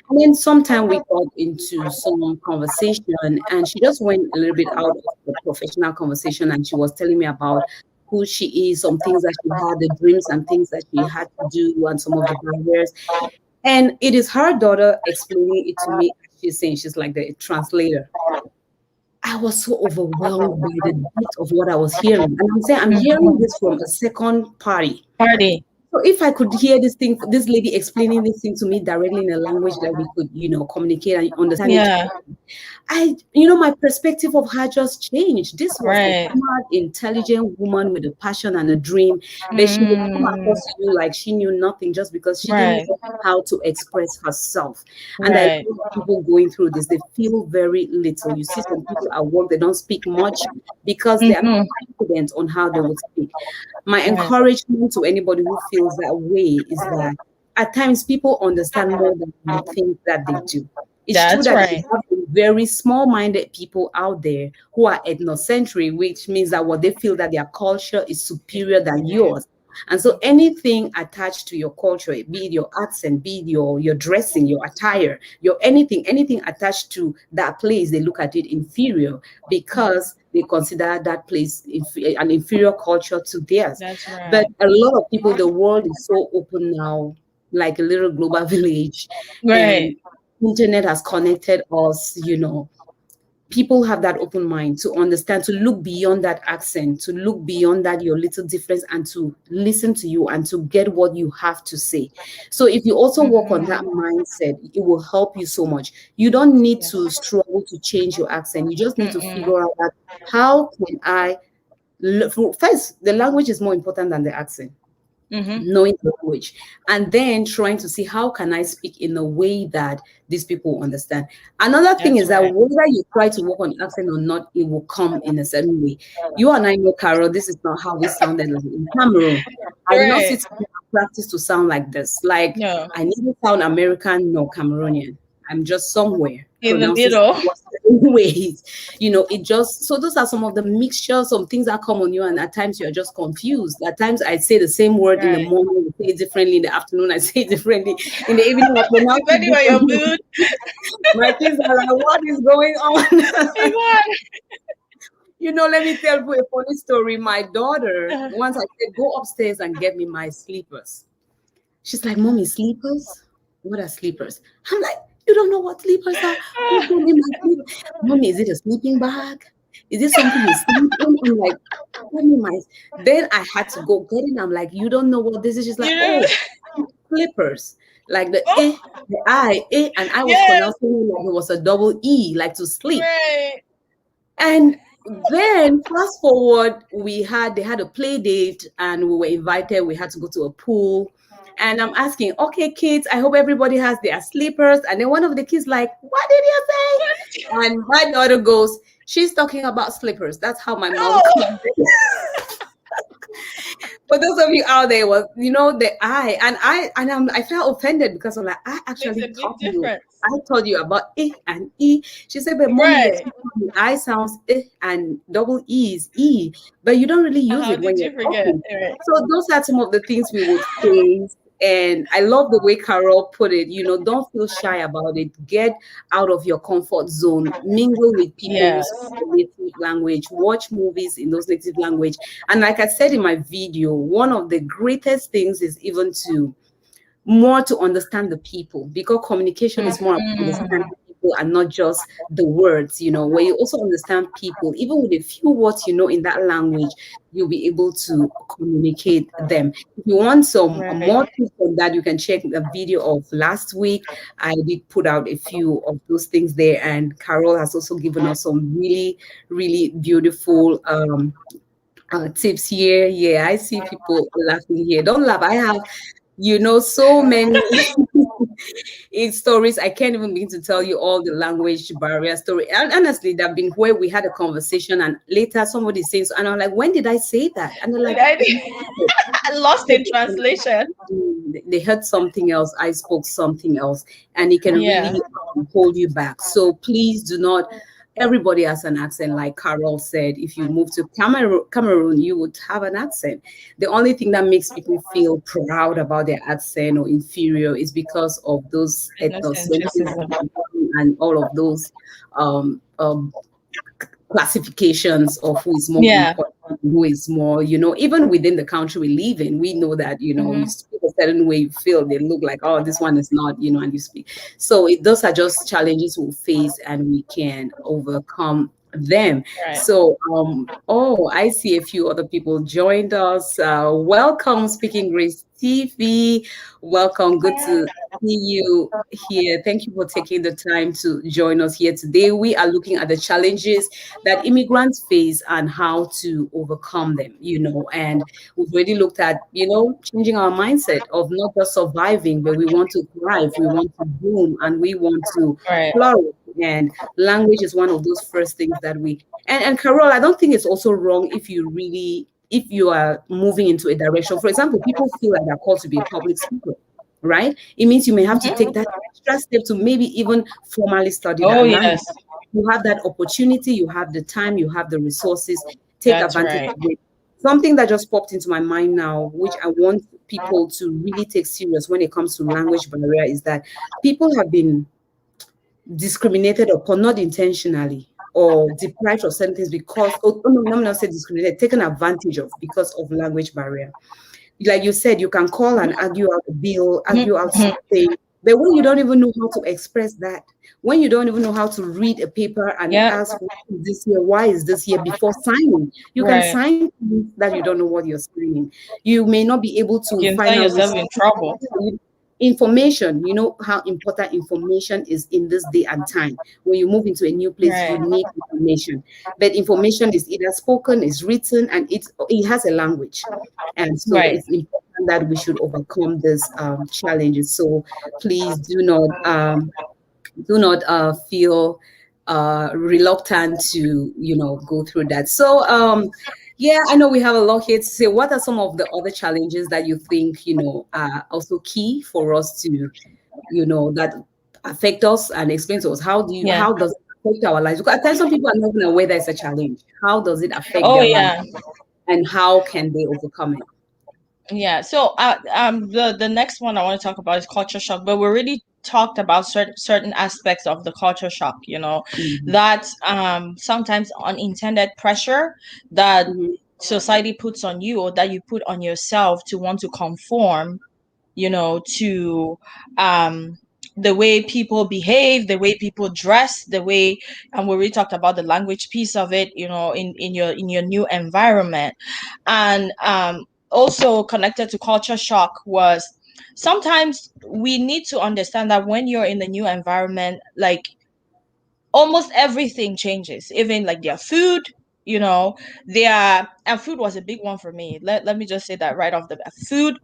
S1: And then sometime we got into some conversation and she just went a little bit out of the professional conversation and she was telling me about who she is, some things that she had, the dreams and things that she had to do, and some of the barriers. And it is her daughter explaining it to me. She's saying she's like the translator. I was so overwhelmed by the depth of what I was hearing. And I'm saying, I'm hearing this from a second party.
S2: Party.
S1: So if I could hear this lady explaining this thing to me directly in a language that we could, communicate and understand each
S2: Yeah.
S1: other, my perspective of her just changed. This was a
S2: Right.
S1: smart, intelligent woman with a passion and a dream, but she would come across to you like she knew nothing just because she didn't
S2: Right.
S1: know how to express herself. And I
S2: Right.
S1: know people going through this, they feel very little. You see some people at work, they don't speak much because they are not confident on how they would speak. My
S2: Right.
S1: encouragement to anybody who feels that way is that at times people understand more than you think that they do. It's true
S2: That's
S1: that they
S2: right.
S1: have very small-minded people out there who are ethnocentric, which means that what they feel that their culture is superior than yours. And so anything attached to your culture, be it your accent, be it your dressing, your attire, your anything attached to that place, they look at it inferior because they consider that place an inferior culture to theirs.
S2: That's
S1: But
S2: right.
S1: a lot of people, the world is so open now, like a little global village,
S2: Right.
S1: and internet has connected us, people have that open mind to understand, to look beyond that accent, to look beyond that your little difference, and to listen to you and to get what you have to say. So if you also work on that mindset, it will help you so much. You don't need
S2: Yes.
S1: to struggle to change your accent. You just need to
S2: Mm-mm.
S1: figure out that how can I first, the language is more important than the accent,
S2: Mm-hmm.
S1: knowing the language, and then trying to see how can I speak in a way that these people understand. Another thing
S2: That's
S1: is that
S2: right.
S1: whether you try to work on accent or not, it will come in a certain way. You and I know, Carol, this is not how we sounded like in Cameroon. I did not
S2: Right.
S1: sit and practice to sound like this. Like,
S2: No.
S1: I neither sound American nor Cameroonian. I'm just somewhere
S2: In the
S1: pronouncing
S2: middle.
S1: ways. It just, so those are some of the mixtures, some things that come on you, and at times you're just confused. At times I say the same word in the
S2: Right.
S1: morning, I say it differently in the afternoon, I say it differently in the evening, I pronounce it
S2: Depending on your
S1: differently.
S2: mood.
S1: My kids are like, what is going on?
S2: Amen.
S1: Let me tell you a funny story. My daughter, once I said, go upstairs and get me my sleepers. She's like, Mommy, sleepers? What are sleepers? I'm like, you don't know what sleepers are? Who's going in my sleeper? Mommy, is it a sleeping bag? Is it something you sleep in? I'm like, give me my. Then I had to go get it. I'm like, you don't know what this is? She's like,
S2: You know?
S1: oh, slippers. Like the
S2: Oh,
S1: the I, and I was
S2: yes.
S1: pronouncing it like it was a double E, like to sleep.
S2: Right.
S1: And then fast forward, they had a play date and we were invited. We had to go to a pool. And I'm asking, okay, kids, I hope everybody has their slippers. And then one of the kids like, what did you say? And my daughter goes, she's talking about slippers. That's how my mom
S2: Oh.
S1: comes in. For those of you out there, was the I, and I felt offended because I'm like, I
S2: Makes a
S1: actually
S2: big
S1: taught you.
S2: difference.
S1: I told you about I and E. She said, but Mommy, you're
S2: Right.
S1: teaching me I sounds I and double E is E, but you don't really use
S2: How
S1: it when
S2: did
S1: you're
S2: you forget?
S1: talking.
S2: Right.
S1: So those are some of the things we would face. And I love the way Carol put it, don't feel shy about it. Get out of your comfort zone, mingle with people who
S2: Yes.
S1: speak the native language, watch movies in those native language. And like I said in my video, one of the greatest things is even to understand the people, because communication is more about understanding people and not just the words, where you also understand people, even with a few words, in that language, you'll be able to communicate them. If you want some
S2: Right.
S1: more tips on that, you can check the video of last week. I did put out a few of those things there, and Carol has also given us some really, really beautiful tips here. Yeah, I see people laughing here. Don't laugh. I have so many stories. I can't even begin to tell you all the language barrier story. And honestly, there have been where we had a conversation and later somebody says, and I'm like, when did I say that? And they're like,
S2: I lost in translation.
S1: they heard something else. I spoke something else, and it can
S2: Yeah.
S1: really hold you back. So please do not. Everybody has an accent, like Carol said. If you move to Cameroon, you would have an accent. The only thing that makes people feel proud about their accent or inferior is because of those ethnocentrism
S2: Ethnocentrism.
S1: and all of those um, um, classifications of who is more
S2: Yeah.
S1: important, who is more, even within the country we live in, we know that, you speak a certain way, you feel they look like, oh, this one is not, and you speak. So those are just challenges we'll face and we can overcome them.
S2: Right.
S1: So, I see a few other people joined us. Welcome, Speaking Grace TV. Welcome. Good to see you here. Thank you for taking the time to join us here today. We are looking at the challenges that immigrants face and how to overcome them, and we've already looked at, changing our mindset of not just surviving, but we want to thrive, we want to boom, and we want to
S2: Right.
S1: flourish. And language is one of those first things that and Carol, I don't think it's also wrong if you are moving into a direction. For example, people feel like they're called to be a public speaker, right? It means you may have to take that extra step to maybe even formally study
S2: Oh
S1: that language.
S2: yes,
S1: You have that opportunity, you have the time, you have the resources. Take
S2: that's
S1: advantage
S2: right.
S1: of it. Something that just popped into my mind now, which I want people to really take serious when it comes to language barrier, is that people have been discriminated upon, not intentionally, or deprived of certain things because, no, let me not say discriminated, taken advantage of because of language barrier. Like you said, you can call and argue out a bill, argue out
S2: Mhm.
S1: something, but when you don't even know how to express that, when you don't even know how to read a paper and
S2: Yeah,
S1: ask, what is this here, why is this here, before signing, you can
S2: right.
S1: sign things that you don't know what you're signing. You may not be able to
S2: You can
S1: find
S2: find
S1: out
S2: yourself in trouble.
S1: information. You know how important information is in this day and time. When you move into a new place, you
S2: Right,
S1: need information, but information is either spoken, is written, and it has a language. And so
S2: right.
S1: it's important that we should overcome these challenges. So please do not feel reluctant to go through that. So yeah, I know we have a lot here to say. What are some of the other challenges that you think are also key for us to that affect us, and explain to us
S2: Yeah.
S1: how does it affect our lives? Because at times some people are not even aware that it's a challenge. How does it affect
S2: Oh
S1: their life,
S2: yeah.
S1: and how can they overcome it?
S2: Yeah. So the next one I want to talk about is culture shock, but we already talked about certain aspects of the culture shock,
S1: Mhm.
S2: that sometimes unintended pressure that
S1: Mhm.
S2: society puts on you or that you put on yourself to want to conform, to um the way people behave, the way people dress, the way, and we already talked about the language piece of it, in your new environment. And also connected to culture shock was sometimes we need to understand that when you're in the new environment, like almost everything changes, even like their food, their and food was a big one for me. Let me just say that right off the bat. Food,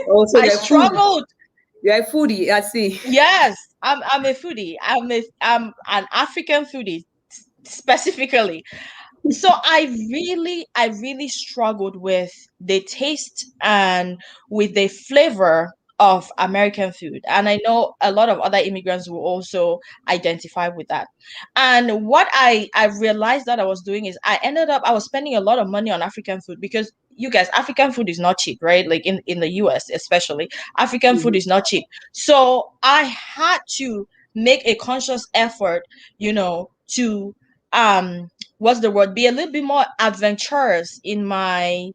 S1: Also,
S2: I
S1: you're a foodie.
S2: struggled.
S1: You're a foodie. I see.
S2: Yes, I'm a foodie. I'm an African foodie specifically. So I really struggled with the taste and with the flavor of American food. And I know a lot of other immigrants will also identify with that. And what I realized that I was doing is I was spending a lot of money on African food because you guys, African food is not cheap, right? Like in the US especially, African food
S1: Mhm.
S2: is not cheap. So I had to make a conscious effort, to what's the word, be a little bit more adventurous with my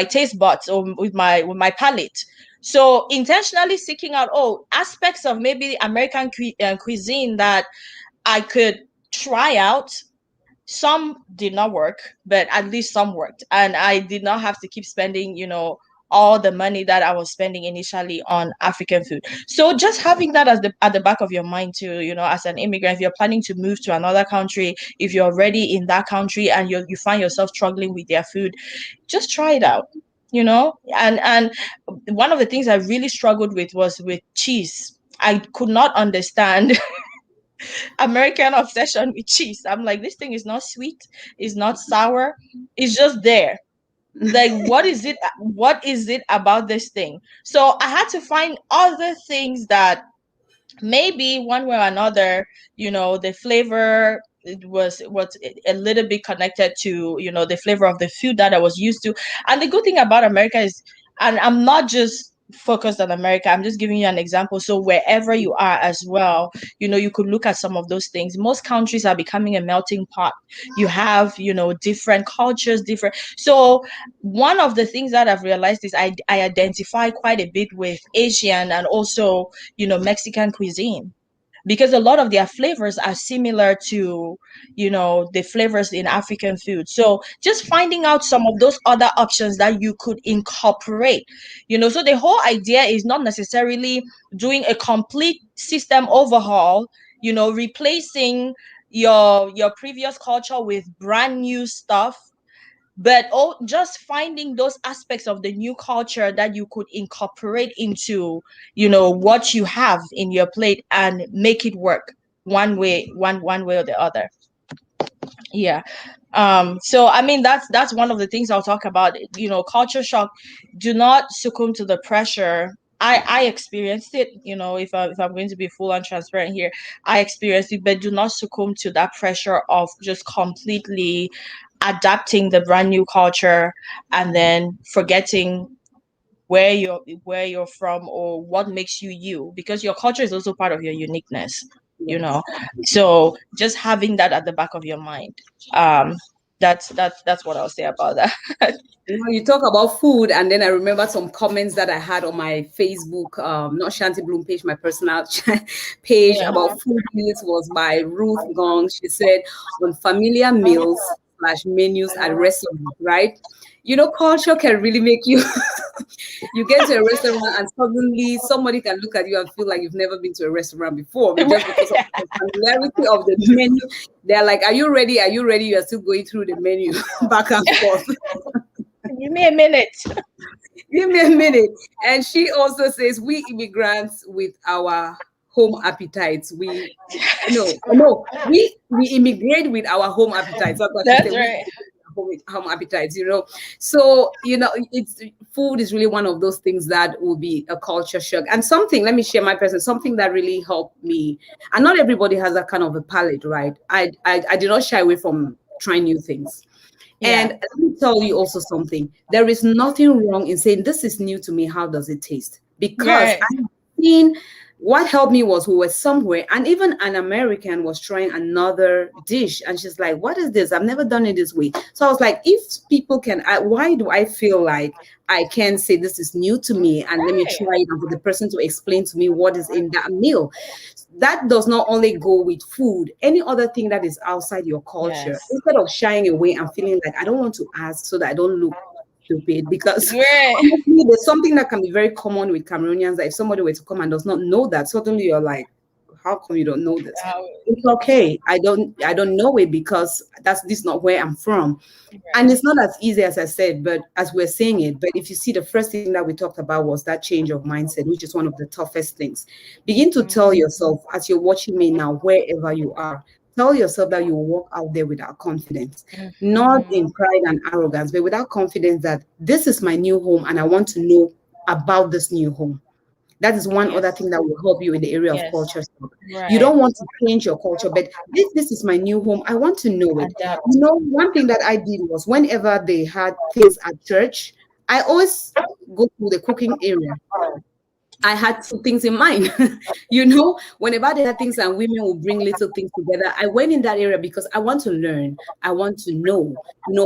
S2: taste buds, or with my palate. So intentionally seeking out aspects of maybe American cuisine that I could try out. Some did not work, but at least some worked, and I did not have to keep spending, all the money that I was spending initially on African food. So just having that at the back of your mind too, as an immigrant, if you're planning to move to another country, if you're already in that country and you find yourself struggling with their food, just try it out. And one of the things I really struggled with was with cheese. I could not understand American obsession with cheese. I'm like, this thing is not sweet, it's not sour, it's just there. Like, what is it? What is it about this thing? So I had to find other things that maybe one way or another, the flavor, it was a little bit connected to, the flavor of the food that I was used to. And the good thing about America is, and I'm not just focused on America, I'm just giving you an example. So wherever you are as well, you could look at some of those things. Most countries are becoming a melting pot. You have, different cultures, different. So one of the things that I've realized is I identify quite a bit with Asian and also, Mexican cuisine, because a lot of their flavors are similar to, the flavors in African food. So just finding out some of those other options that you could incorporate, so the whole idea is not necessarily doing a complete system overhaul, replacing your previous culture with brand new stuff, but just finding those aspects of the new culture that you could incorporate into, what you have in your plate and make it work one way or the other. Yeah. So I mean, that's one of the things I'll talk about. Culture shock. Do not succumb to the pressure I experienced it, you know, if I'm going to be full and transparent here, I experienced it, but do not succumb to that pressure of just completely adapting the brand new culture and then forgetting where you're from or what makes you you, because your culture is also part of your uniqueness, you
S1: Yes.
S2: know. So just having that at the back of your mind. um that's what I'll say about that.
S1: You know, you talk about food, and then I remember some comments that I had on my Facebook, not Shanty Bloom page, my personal page
S2: Yeah.
S1: about food. This was by Ruth Gong. She said, on familiar meals slash menus at restaurants, right? You know, culture can really make you you get to a restaurant and suddenly somebody can look at you and feel like you've never been to a restaurant before, but just because of the familiarity of the menu. They're like, are you ready? Are you ready? You're still going through the menu back and forth.
S2: Give me a minute.
S1: Give me a minute. And she also says, we immigrants with our home appetites. We immigrate with our home appetites. That's what she
S2: That's
S1: said. We
S2: right.
S1: home appetites, you know. So, you know, it's food is really one of those things that will be a culture shock. And something, let me share my person, something that really helped me. And not everybody has that kind of a palate, right? I did not shy away from trying new things.
S2: Yeah.
S1: And let me tell you also something. There is nothing wrong in saying, this is new to me. How does it taste? Because
S2: Right.
S1: I've seen, what helped me was we were somewhere and even an American was trying another dish. And she's like, what is this? I've never done it this way. So I was like, if people can, why do I feel like I can say this is new to me and let me
S2: Right.
S1: try it and for the person to explain to me what is in that meal? That does not only go with food, any other thing that is outside your culture.
S2: Yes.
S1: Instead of shying away and feeling like I don't want to ask so that I don't look stupid, because
S2: Right.
S1: honestly, there's something that can be very common with Cameroonians that if somebody were to come and does not know that, suddenly you're like, how come you don't know this?
S2: Um,
S1: It's okay. I don't know it because this is not where I'm from. And
S2: right.
S1: it's not as easy as I said, but as we're saying it, but if you see, the first thing that we talked about was that change of mindset, which is one of the toughest things. Begin to tell yourself, as you're watching me now, wherever you are, tell yourself that you will walk out there without confidence, not
S2: Mhm.
S1: in pride and arrogance, but without confidence that this is my new home and I want to know about this new home. That is one other
S2: Yes.
S1: thing that will help you in the area of
S2: Yes.
S1: culture stuff. You
S2: Right.
S1: don't want to change your culture, but this is my new home. I want to know it.
S2: Adapt.
S1: You know, one thing that I did was whenever they had things at church, I always go to the cooking area. I had two things in mind. You know, whenever there are things and women will bring little things together, I went in that area because I want to learn. I want to know,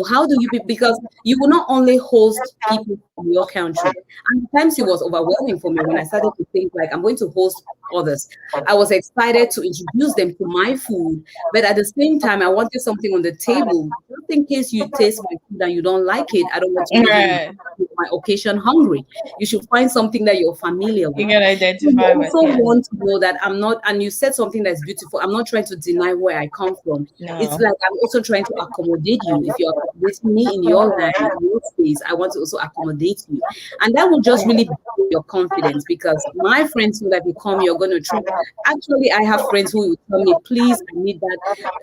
S1: how do you, because you will not only host people from your country. And at times it was overwhelming for me when I started to think like I'm going to host others. I was excited to introduce them to my food, but at the same time, I wanted something on the table just in case you taste my food and you don't like it. I don't want to leave you
S2: Right.
S1: with my occasion hungry. You should find something that you're familiar
S2: You
S1: with.
S2: can
S1: You
S2: identify with.
S1: also
S2: Yes.
S1: want to know that I'm not, and you said something that's beautiful. I'm not trying to deny where I come from. It's
S2: No.
S1: like I'm also trying to accommodate you. If you're accommodating me in your land, in your space, I want to also accommodate you. And that will just really build your confidence, because my friends know that if you come, you're going to try. Actually, I have friends who will tell me, please, I need that.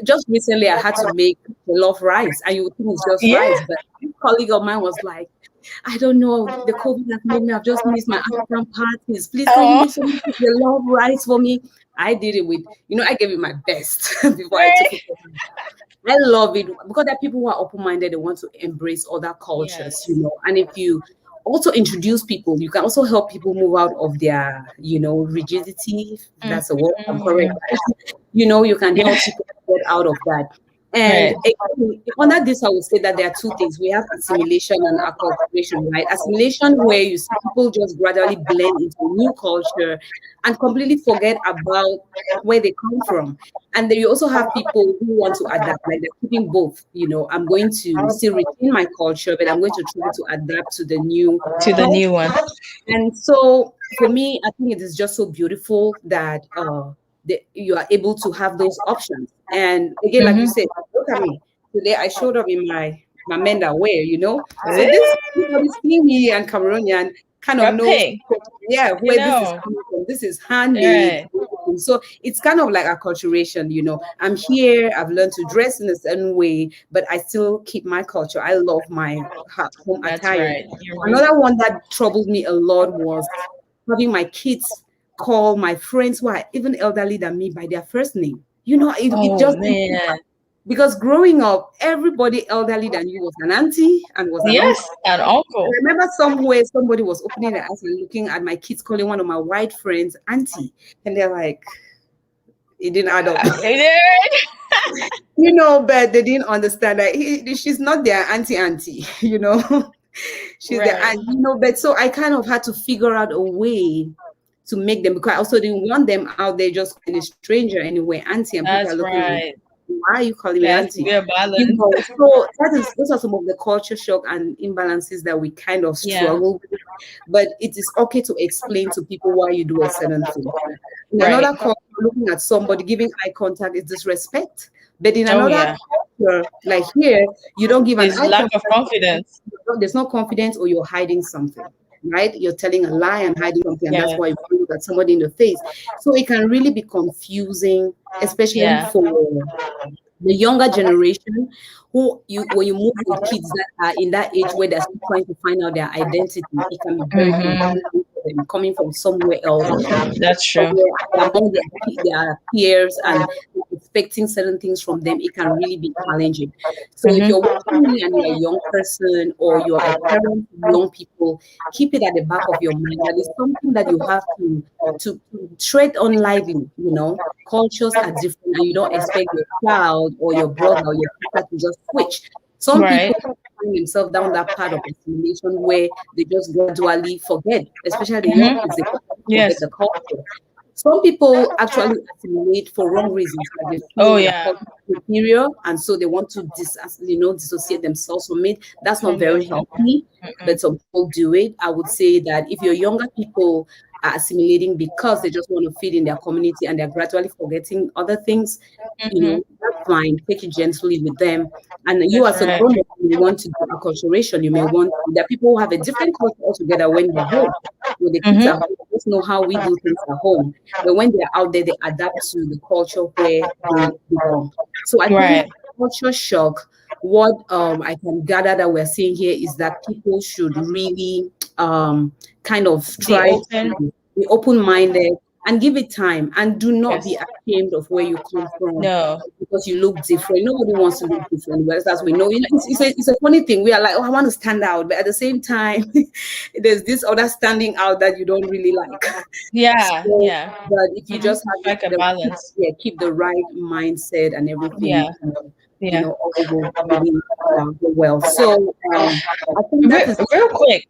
S1: Just recently, I had to make jollof rice, and you would think it's just
S2: Yeah.
S1: rice, but a colleague of mine was like, I don't know. The COVID has made me. I've just missed my African parties. Please, can you
S2: Oh.
S1: make some of the love rice for me? I did it with, I gave it my best before I took
S2: Right.
S1: it. I love it because there are people who are open-minded. They want to embrace other cultures,
S2: Yes.
S1: And if you also introduce people, you can also help people move out of their, rigidity. If that's a word. I'm correct.
S2: Mhm.
S1: You can
S2: Yeah.
S1: help people get out of that. And
S2: Right.
S1: again, under this, I would say that there are two things. We have assimilation and acculturation, right? Assimilation, where you see people just gradually blend into a new culture and completely forget about where they come from. And then you also have people who want to adapt, like they're keeping both. I'm going to still retain my culture, but I'm going to try to adapt to the new
S2: To the
S1: culture.
S2: new one.
S1: And so for me, I think it is just so beautiful that you are able to have those options. And again, like you
S2: Mm-hmm.
S1: said, look at me. Today I showed up in my Menda wear. So this everybody seeing me and Cameroonian kind of
S2: You're
S1: knows,
S2: pink.
S1: yeah,
S2: You
S1: where this is
S2: know.
S1: coming from. This is handmade.
S2: Right.
S1: So it's kind of like acculturation. I'm here, I've learned to dress in a certain way, but I still keep my culture. I love my home
S2: That's
S1: attire.
S2: right. Your root.
S1: Another one that troubled me a lot was having my kids call my friends who are even elderly than me by their first name. You know, it
S2: Oh
S1: just,
S2: man.
S1: because growing up, everybody elderly than you was an auntie and was an uncle.
S2: Yes, an
S1: I
S2: uncle.
S1: remember somewhere somebody was opening their eyes and looking at my kids, calling one of my white friends auntie, and they're like, it didn't add up. You know, but they didn't understand that she's not their auntie, you know. She's the
S2: Right.
S1: aunt, you know. But so I kind of had to figure out a way to make them, because I also didn't want them out there just calling a stranger anyway auntie, and people are
S2: That's
S1: looking at me,
S2: right.
S1: why are you calling me
S2: There has to
S1: auntie?
S2: be a
S1: You
S2: balance.
S1: know, so those are some of the culture shock and imbalances that we kind of
S2: Yeah.
S1: struggle with. But it is okay to explain to people why you do a certain thing. In
S2: Right.
S1: another culture, looking at somebody, giving eye contact is disrespect. But in
S2: Oh
S1: another
S2: yeah.
S1: culture, like here, you don't give an
S2: There's
S1: eye
S2: lack of
S1: contact.
S2: confidence.
S1: There's no confidence, or you're hiding something, right? You're telling a lie and hiding something, and that's
S2: Yeah.
S1: why you look at somebody in the face. So it can really be confusing, especially
S2: Yeah.
S1: for the younger generation, who you when you move with kids that are in that age where they're still trying to find out their identity, it can be very
S2: Mm-hmm.
S1: confusing for them, coming from somewhere else,
S2: That's true.
S1: among their peers, and expecting certain things from them. It can really be challenging. So if
S2: Mm-hmm.
S1: you're watching me and you're a young person, or you're a parent of young people, keep it at the back of your mind that it's something that you have to tread on lightly. You know, cultures are different, and you don't expect your child or your brother or your sister to just switch. Some
S2: Right.
S1: people find themselves down that part of assimilation where they just gradually forget, especially the young
S2: Mm-hmm.
S1: kids, they forget
S2: Yes.
S1: the culture. Some people actually assimilate for wrong reasons, like they
S2: Oh
S1: feel their
S2: yeah.
S1: culture is superior, and so they want to dissociate themselves from it. That's not
S2: From their
S1: very
S2: culture.
S1: healthy,
S2: Mm-mm.
S1: but some people do it. I would say that if your younger people are assimilating because they just want to fit in their community and they're gradually forgetting other things, you
S2: Mm-hmm.
S1: know, that's fine. Take it gently with them. And you,
S2: That's
S1: as a
S2: right.
S1: grown up, you want to do acculturation. You may want, there are people who have a different culture altogether when they're home. When the kids are
S2: Mm-hmm.
S1: home, they just know how we do things at home. But when they're out there, they adapt to the culture where they belong. So I think
S2: Right.
S1: culture shock, what I can gather that we're seeing here is that people should really kind of
S2: Be
S1: try
S2: open.
S1: to be open-minded and give it time, and do not be
S2: Yes.
S1: ashamed of where you come from
S2: No.
S1: because you look different. Nobody wants to look different. Whereas as we know, it's a funny thing. We are like, oh, I want to stand out, but at the same time, there's this other standing out that you don't really like.
S2: Yeah.
S1: So,
S2: Yeah.
S1: but if you
S2: Mm-hmm.
S1: just have
S2: Strike a balance.
S1: keep the right mindset and everything,
S2: Yeah. Yeah.
S1: all will really go well. So I think that is.
S2: Real quick,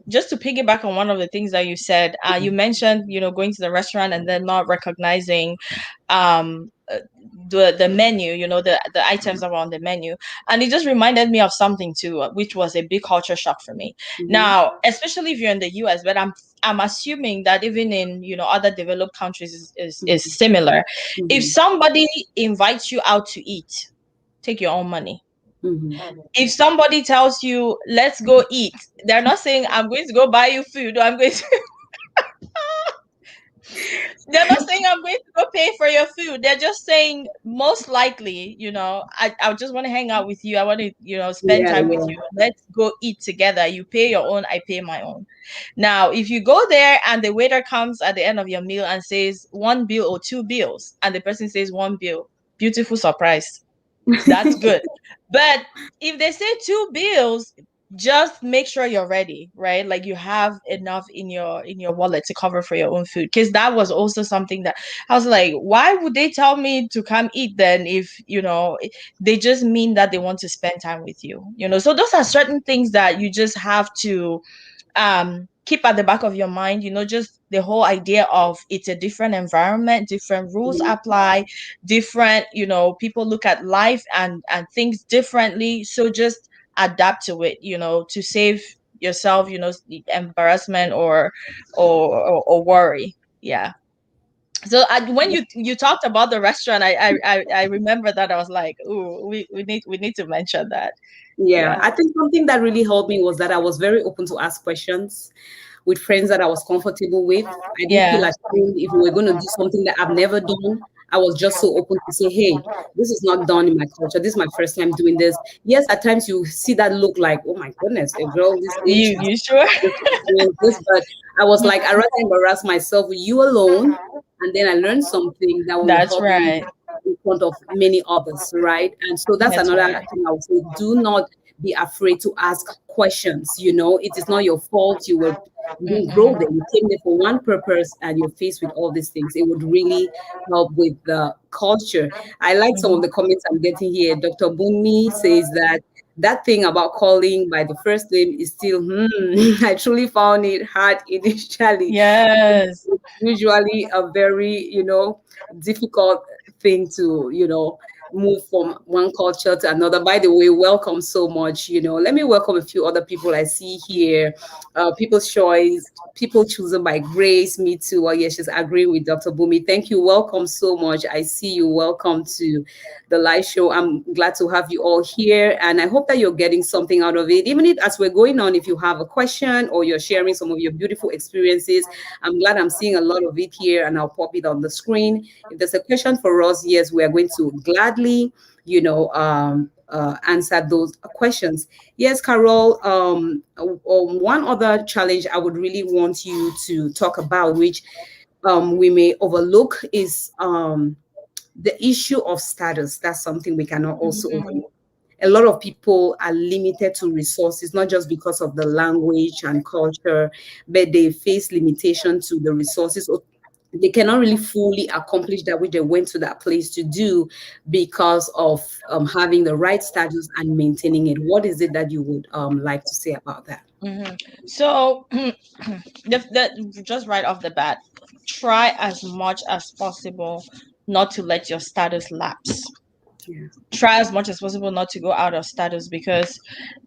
S2: just to piggyback on one of the things that you said, you mentioned, going to the restaurant and then not recognizing um uh, the menu, the items that were on the menu. And it just reminded me of something too, which was a big culture shock for me.
S1: Mhm,
S2: Now, especially if you're in the US, but I'm assuming that even in other developed countries is
S1: mhm,
S2: similar. If
S1: mhm,
S2: somebody invites you out to eat, take your own money.
S1: mhm.
S2: If somebody tells you let's go eat, they're not saying I'm going to go buy you food, or I'm going to they're not saying I'm going to go pay for your food. They're just saying most likely, I just want to hang out with you. I want to, spend
S1: Yeah,
S2: time with
S1: yeah.
S2: you. Let's go eat together. You pay your own, I pay my own. Now, if you go there and the waiter comes at the end of your meal and says one bill or two bills, and the person says one bill, beautiful surprise. That's good. But if they say two bills, just make sure you're ready, right? Like you have enough in your wallet to cover for your own food. Because that was also something that I was like, why would they tell me to come eat then if they just mean that they want to spend time with you? So those are certain things that you just have to keep at the back of your mind, just the whole idea of it's a different environment, different rules apply, different, people look at life and things differently. So just adapt to it, to save yourself, the embarrassment or worry. Yeah. So when you talked about the restaurant, I remember that. I was like, oh, we need to mention that.
S1: Yeah,
S2: Yeah.
S1: I think something that really helped me was that I was very open to ask questions with friends that I was comfortable with. I didn't feel
S2: Yeah.
S1: ashamed if we were going to do something that I've never done. I was just so open to say, hey, this is not done in my culture. This is my first time doing this. Yes, at times you see that look like, oh my goodness, a girl this age
S2: You sure?
S1: doing this, but I was like, I rather embarrass myself with you alone, and then I learn something that will
S2: That's
S1: help me
S2: right.
S1: in front of many others, right? And so that's
S2: That's
S1: another
S2: right.
S1: thing I would say. Do not be afraid to ask questions. You know, it is not your fault. You didn't grow
S2: Mm-mm.
S1: there. You came there for one purpose, and you're faced with all these things. It would really help with the culture. I like some of the comments I'm getting here. Dr. Bunmi says that thing about calling by the first name is still, I truly found it hard initially.
S2: Yes.
S1: Usually a very, difficult thing to, move from one culture to another. By the way, welcome so much. Let me welcome a few other people I see here. People's Choice, People Chosen by Grace, me too. Oh, yeah, she's agreeing with Dr. Bumi. Thank you. Welcome so much. I see you. Welcome to the live show. I'm glad to have you all here, and I hope that you're getting something out of it. Even if, as we're going on, if you have a question or you're sharing some of your beautiful experiences, I'm glad I'm seeing a lot of it here, and I'll pop it on the screen. If there's a question for us, yes, we are going to gladly, answer those questions. Yes, Carol. One other challenge I would really want you to talk about, which we may overlook, is the issue of status. That's something we cannot also
S2: Mhm.
S1: overlook. A lot of people are limited to resources, not just because of the language and culture, but they face limitation to the resources. So they cannot really fully accomplish that which they went to that place to do because of having the right status and maintaining it. What is it that you would like to say about that?
S2: Mhm. So, just right off the bat, try as much as possible not to let your status lapse.
S1: Yeah.
S2: Try as much as possible not to go out of status, because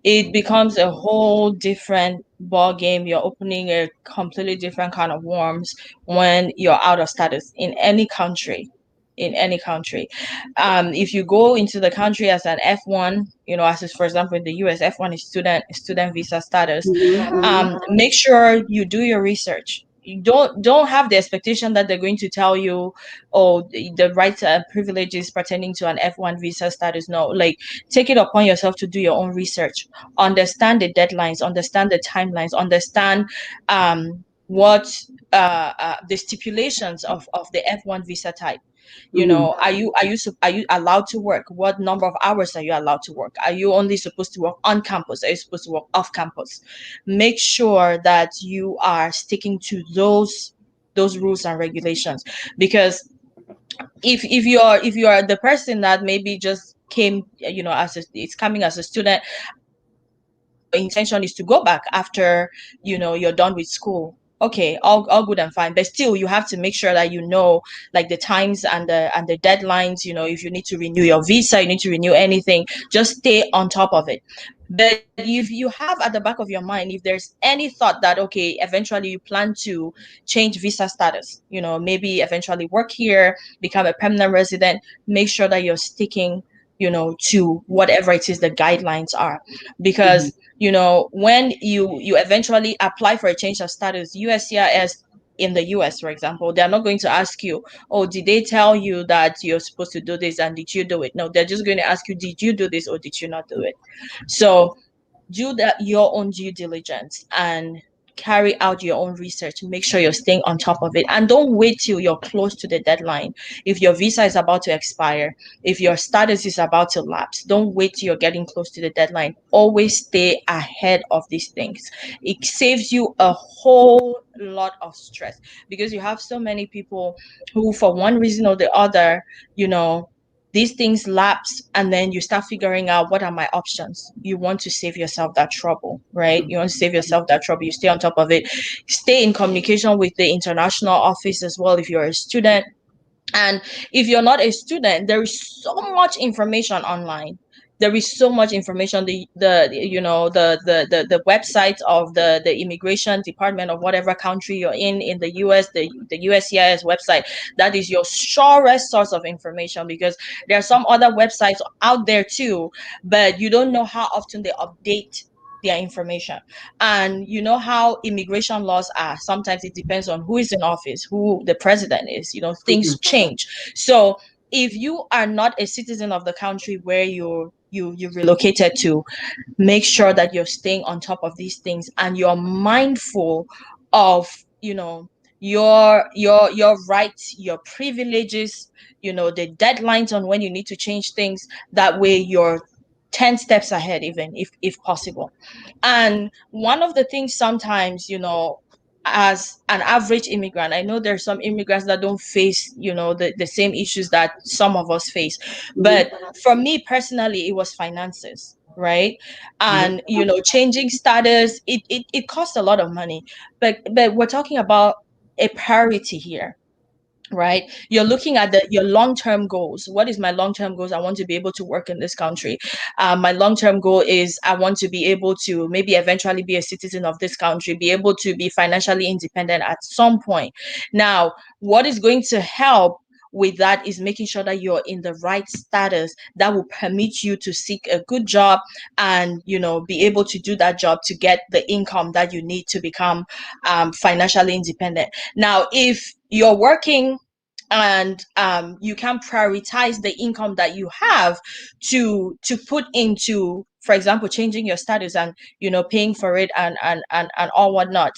S2: it becomes a whole different ball game. You're opening a completely different kind of worms when you're out of status in any country. In any country, if you go into the country as an F1, as is, for example, in the US, F1 is student visa status. Make sure you do your research. You don't have the expectation that they're going to tell you, oh, the rights and privileges pertaining to an F1 visa status. No, like, take it upon yourself to do your own research, understand the deadlines, understand the timelines, understand what the stipulations of the F1 visa type.
S1: Mhm.
S2: Are you allowed to work? What number of hours are you allowed to work? Are you only supposed to work on campus? Are you supposed to work off campus? Make sure that you are sticking to those rules and regulations, because if you are the person that maybe just came, it's coming as a student, and your intention is to go back after you're done with school. Okay, all good and fine, but still you have to make sure that like the times and the deadlines. If you need to renew your visa, you need to renew anything, just stay on top of it. But if you have at the back of your mind, if there's any thought that, okay, eventually you plan to change visa status, maybe eventually work here, become a permanent resident, make sure that you're sticking to whatever it is the guidelines are.
S1: Mhm.
S2: Because when you eventually apply for a change of status, USCIS in the US, for example, they're not going to ask you, oh, did they tell you that you're supposed to do this and did you do it? No, they're just going to ask you, did you do this or did you not do it? So do that, your own due diligence, and carry out your own research. Make sure you're staying on top of it, and don't wait till you're close to the deadline. If your visa is about to expire, if your status is about to lapse, don't wait till you're getting close to the deadline. Always stay ahead of these things. It saves you a whole lot of stress, because you have so many people who, for one reason or the other, you know these things lapse, and then you start figuring out, what are my options? You want to save yourself that trouble, right? You want to save yourself that trouble. You stay on top of it. Stay in communication with the international office as well if you're a student. And if you're not a student, there is so much information online. There is so much information. The website of the immigration department of whatever country you're in the US, the USCIS website, that is your surest source of information, because there are some other websites out there too, but you don't know how often they update their information. And you know how immigration laws are. Sometimes it depends on who is in office, who the president is. Things
S1: Mhm.
S2: change. So if you are not a citizen of the country where you relocated to, make sure that you're staying on top of these things and you're mindful of, you know, your rights, your privileges, you know, the deadlines on when you need to change things. That way you're 10 steps ahead, even if possible. And one of the things sometimes, you know, as an average immigrant, I know there's some immigrants that don't face, you know, the same issues that some of us face.
S1: Mhm.
S2: But for me personally, it was finances, right?
S1: Mhm.
S2: And, you know, changing status, it costs a lot of money. But we're talking about a priority here, right? You're looking at your long-term goals. What is my long-term goals? I want to be able to work in this country. My long-term goal is I want to be able to maybe eventually be a citizen of this country, be able to be financially independent at some point. Now, what is going to help with that is making sure that you're in the right status that will permit you to seek a good job and, you know, be able to do that job to get the income that you need to become financially independent. Now, if you're working and you can prioritize the income that you have to put into, for example, changing your status and, you know, paying for it and all whatnot,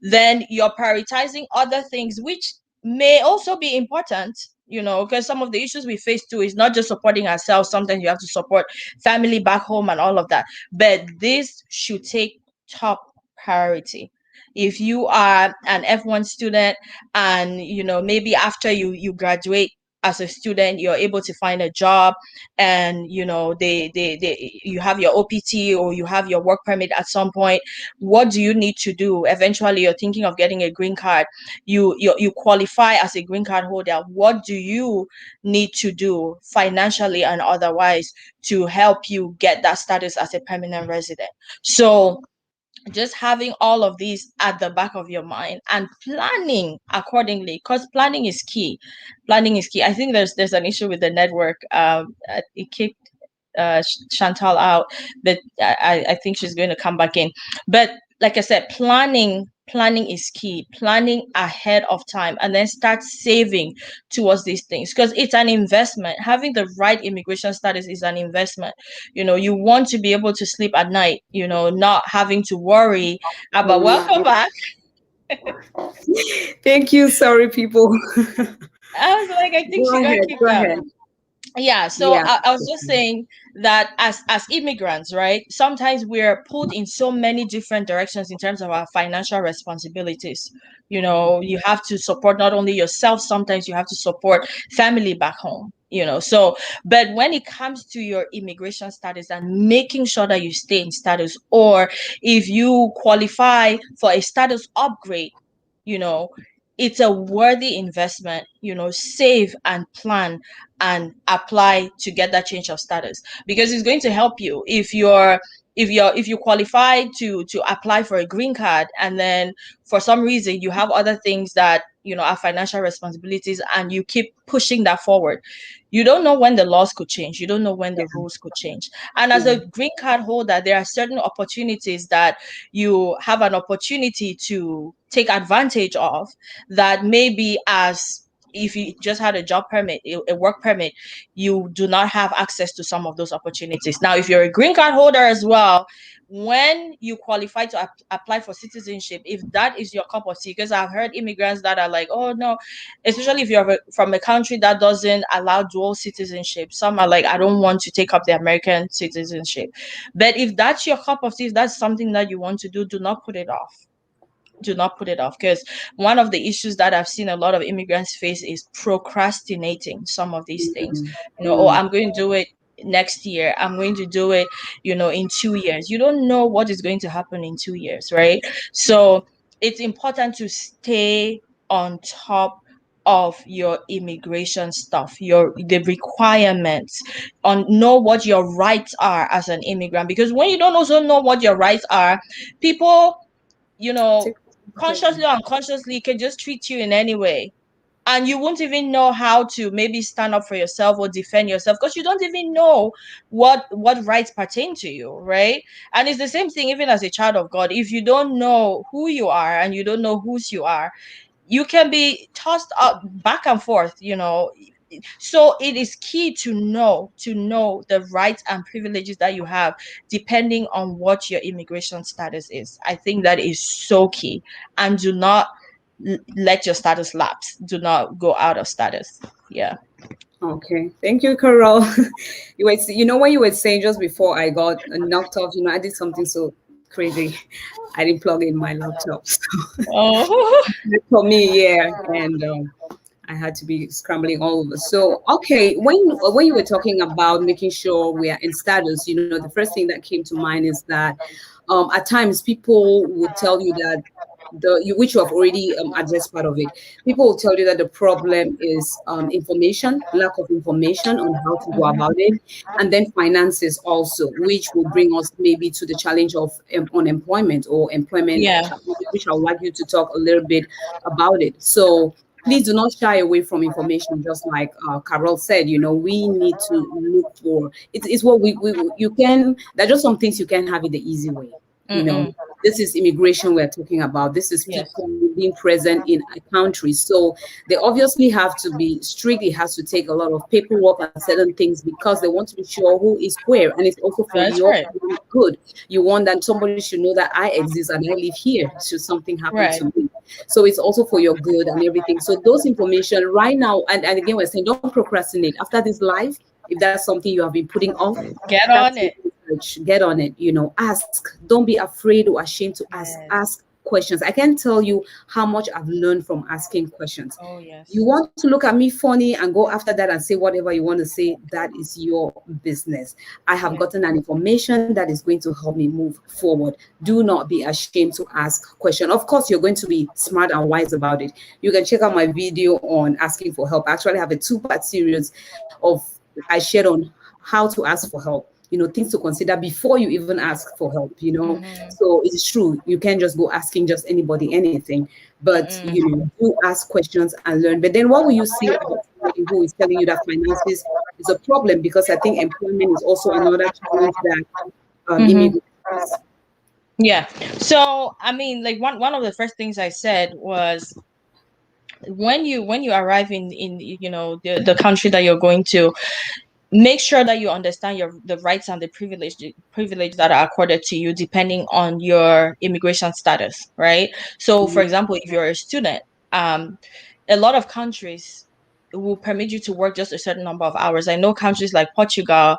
S2: then you're prioritizing other things which may also be important, you know, because some of the issues we face too is not just supporting ourselves. Sometimes you have to support family back home and all of that, but this should take top priority. If you are an F1 student and, you know, maybe after you graduate as a student, you're able to find a job, and, you know, they you have your OPT or you have your work permit at some point. What do you need to do? Eventually you're thinking of getting a green card. You qualify as a green card holder. What do you need to do financially and otherwise to help you get that status as a permanent resident? So just having all of these at the back of your mind and planning accordingly, because planning is key. Planning is key. I think there's an issue with the network. It kicked Chantal out, but I think she's going to come back in. But like I said, planning is key. Planning ahead of time and then start saving towards these things, because it's an investment. Having the right immigration status is an investment. You know, you want to be able to sleep at night, you know, not having to worry about. Welcome back.
S1: Thank you. Sorry, people.
S2: I was like, I think
S1: Go
S2: she got
S1: ahead. Go
S2: kicked out.
S1: ahead.
S2: Yeah, so
S1: Yeah.
S2: I was just saying that as immigrants, right, sometimes we're pulled in so many different directions in terms of our financial responsibilities. You know, you have to support not only yourself, sometimes you have to support family back home, you know. So but when it comes to your immigration status and making sure that you stay in status, or if you qualify for a status upgrade, you know, it's a worthy investment. You know, save and plan and apply to get that change of status, because it's going to help you if you qualify to apply for a green card, and then for some reason you have other things that, you know, are financial responsibilities, and you keep pushing that forward. You don't know when the laws could change, you don't know when the rules could change. And as
S1: Yeah.
S2: a green card holder, there are certain opportunities that you have an opportunity to take advantage of, that maybe as if you just had a job permit, a work permit, you do not have access to some of those opportunities. Now, if you're a green card holder as well, when you qualify to apply for citizenship, if that is your cup of tea, because I've heard immigrants that are like, oh no, especially if you're from a country that doesn't allow dual citizenship, some are like, I don't want to take up the American citizenship. But if that's your cup of tea, if that's something that you want to do, do not put it off. Do not put it off, because one of the issues that I've seen a lot of immigrants face is procrastinating some of these things.
S1: Mm.
S2: You know, oh,
S1: Mm.
S2: I'm going to do it next year, I'm going to do it, you know, in 2 years. You don't know what is going to happen in 2 years, right? So it's important to stay on top of your immigration stuff, your the requirements, on know what your rights are as an immigrant, because when you don't also know what your rights are, people, you know,
S1: Take-
S2: consciously or unconsciously can just treat you in any way. And you won't even know how to maybe stand up for yourself or defend yourself, because you don't even know what rights pertain to you, right? And it's the same thing even as a child of God. If you don't know who you are and you don't know whose you are, you can be tossed up back and forth, you know. so it is key to know the rights and privileges that you have depending on what your immigration status is. I think that is so key. And do not let your status lapse. Do not go out of status. Yeah.
S1: Okay, thank you, Carol. You know, when you were saying just before I got knocked off, you know, I did something so crazy. I didn't plug in my laptop.
S2: Oh.
S1: For me, yeah, and I had to be scrambling all over. So, okay, when you were talking about making sure we are in status, you know, the first thing that came to mind is that at times people would tell you that which you have already addressed part of it. People will tell you that the problem is information, lack of information on how to go about it, and then finances also, which will bring us maybe to the challenge of unemployment or employment
S2: Yeah.
S1: challenges, which I would like you to talk a little bit about it. So please do not shy away from information. Just like Carol said, you know, we need to look for it's what you can. There are just some things you can have it the easy way. You know,
S2: Mm-mm.
S1: this is immigration we're talking about. This is
S2: Yes.
S1: people being present in a country. So they obviously have to be strict. It has to take a lot of paperwork and certain things because they want to be sure who is where. And it's also for
S2: That's
S1: your
S2: right.
S1: good. You want that somebody should know that I exist and I live here should something happen
S2: Right.
S1: to me. So it's also for your good and everything. So those information right now, and again, we're saying don't procrastinate. After this live, if that's something you have been putting off,
S2: Get
S1: start
S2: on
S1: to
S2: it.
S1: research, get on it, you know, ask. Don't be afraid or ashamed to ask.
S2: Yes.
S1: Ask questions. I can't tell you how much I've learned from asking questions.
S2: Oh,
S1: You
S2: yes.
S1: want to look at me funny and go after that and say whatever you want to say, that is your business. I have
S2: Yeah.
S1: gotten an information that is going to help me move forward. Do not be ashamed to ask question. Of course, you're going to be smart and wise about it. You can check out my video on asking for help. I actually have a two-part series of I shared on how to ask for help, you know, things to consider before you even ask for help, you know.
S2: Mm-hmm.
S1: So it's true, you can't just go asking just anybody anything, but
S2: Mm-mm.
S1: you know, do ask questions and learn. But then what will you say about somebody who is telling you that finances is a problem? Because I think employment is also another challenge that
S2: Mm-hmm.
S1: immigrants face.
S2: Yeah. So I mean, like one of the first things I said was when you arrive in the country that you're going to, make sure that you understand the rights and the privilege that are accorded to you depending on your immigration status, right? So for
S1: Mhm.
S2: example, if you're a student, um a lot of countries will permit you to work just a certain number of hours. I know countries like Portugal,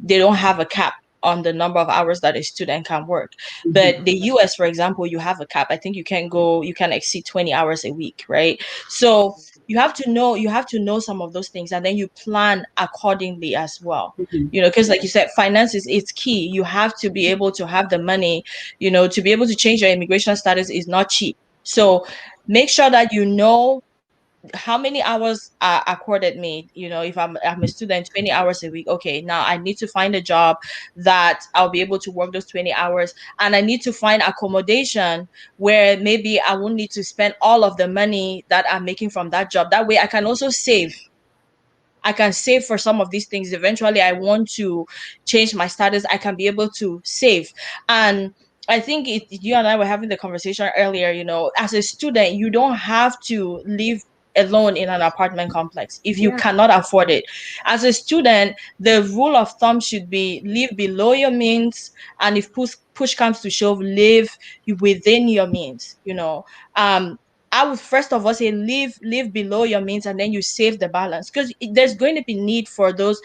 S2: they don't have a cap on the number of hours that a student can work.
S1: Mhm.
S2: But the US, for example, you have a cap. I think you can exceed 20 hours a week, right? So you have to know some of those things, and then you plan accordingly as well.
S1: Mhm.
S2: Because like you said, finances is key. You have to be able to have the money, to be able to change your immigration status is not cheap. So make sure that you know how many hours are accorded me. If I'm a student, 20 hours a week. Okay, now I need to find a job that I'll be able to work those 20 hours, and I need to find accommodation where maybe I won't need to spend all of the money that I'm making from that job. That way I can also save. I can save for some of these things. Eventually, I want to change my status. I can be able to save. And I think you and I were having the conversation earlier. As a student, you don't have to live alone in an apartment complex if you
S1: Yeah.
S2: cannot afford it. As a student, the rule of thumb should be live below your means, and if push comes to shove, live within your means. Um, I would first of all say live below your means, and then you save the balance, because there's going to be need for those,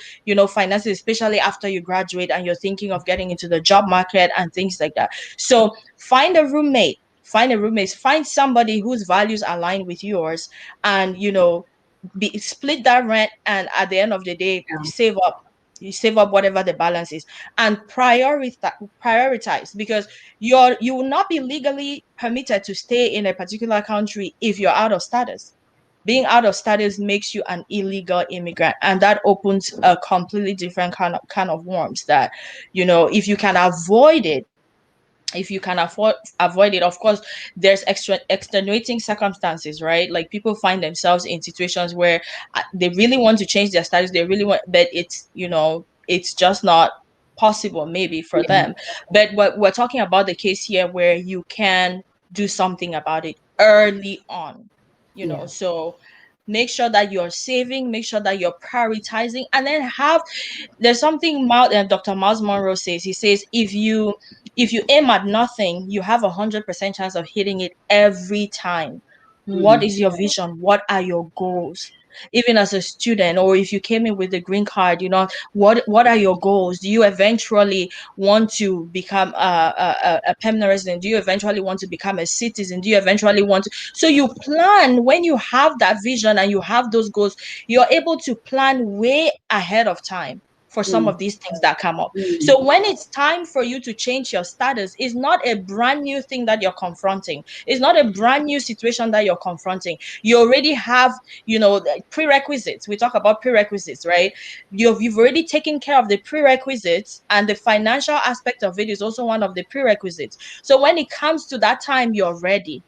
S2: finances, especially after you graduate and you're thinking of getting into the job market and things like that. So find somebody whose values align with yours, and split that rent, and at the end of the day,
S1: Yeah.
S2: you save up whatever the balance is, and prioritize, because you will not be legally permitted to stay in a particular country if you're out of status. Being out of status makes you an illegal immigrant, and that opens a completely different kind of worms that, if you can avoid it, avoid it. Of course, there's extenuating circumstances, right? Like, people find themselves in situations where they really want to change their status, they really want, but it's just not possible maybe for
S1: Yeah.
S2: them. But what we're talking about, the case here where you can do something about it early on.
S1: Yeah.
S2: So make sure that you're saving, make sure that you're prioritizing, and then there's something Dr. Miles Monroe says. He says if you aim at nothing, you have 100% chance of hitting it every time. What is your vision? What are your goals? Even as a student, or if you came in with a green card, what are your goals? Do you eventually want to become a permanent resident? Do you eventually want to become a citizen? Do you eventually want to? So you plan. When you have that vision and you have those goals, you're able to plan way ahead of time for some of these things that come up. So when it's time for you to change your status, it's not a brand new thing that you're confronting. It's not a brand new situation that you're confronting. You already have, the prerequisites. We talk about prerequisites, right? You've already taken care of the prerequisites, and the financial aspect of it is also one of the prerequisites. So when it comes to that time, you're ready.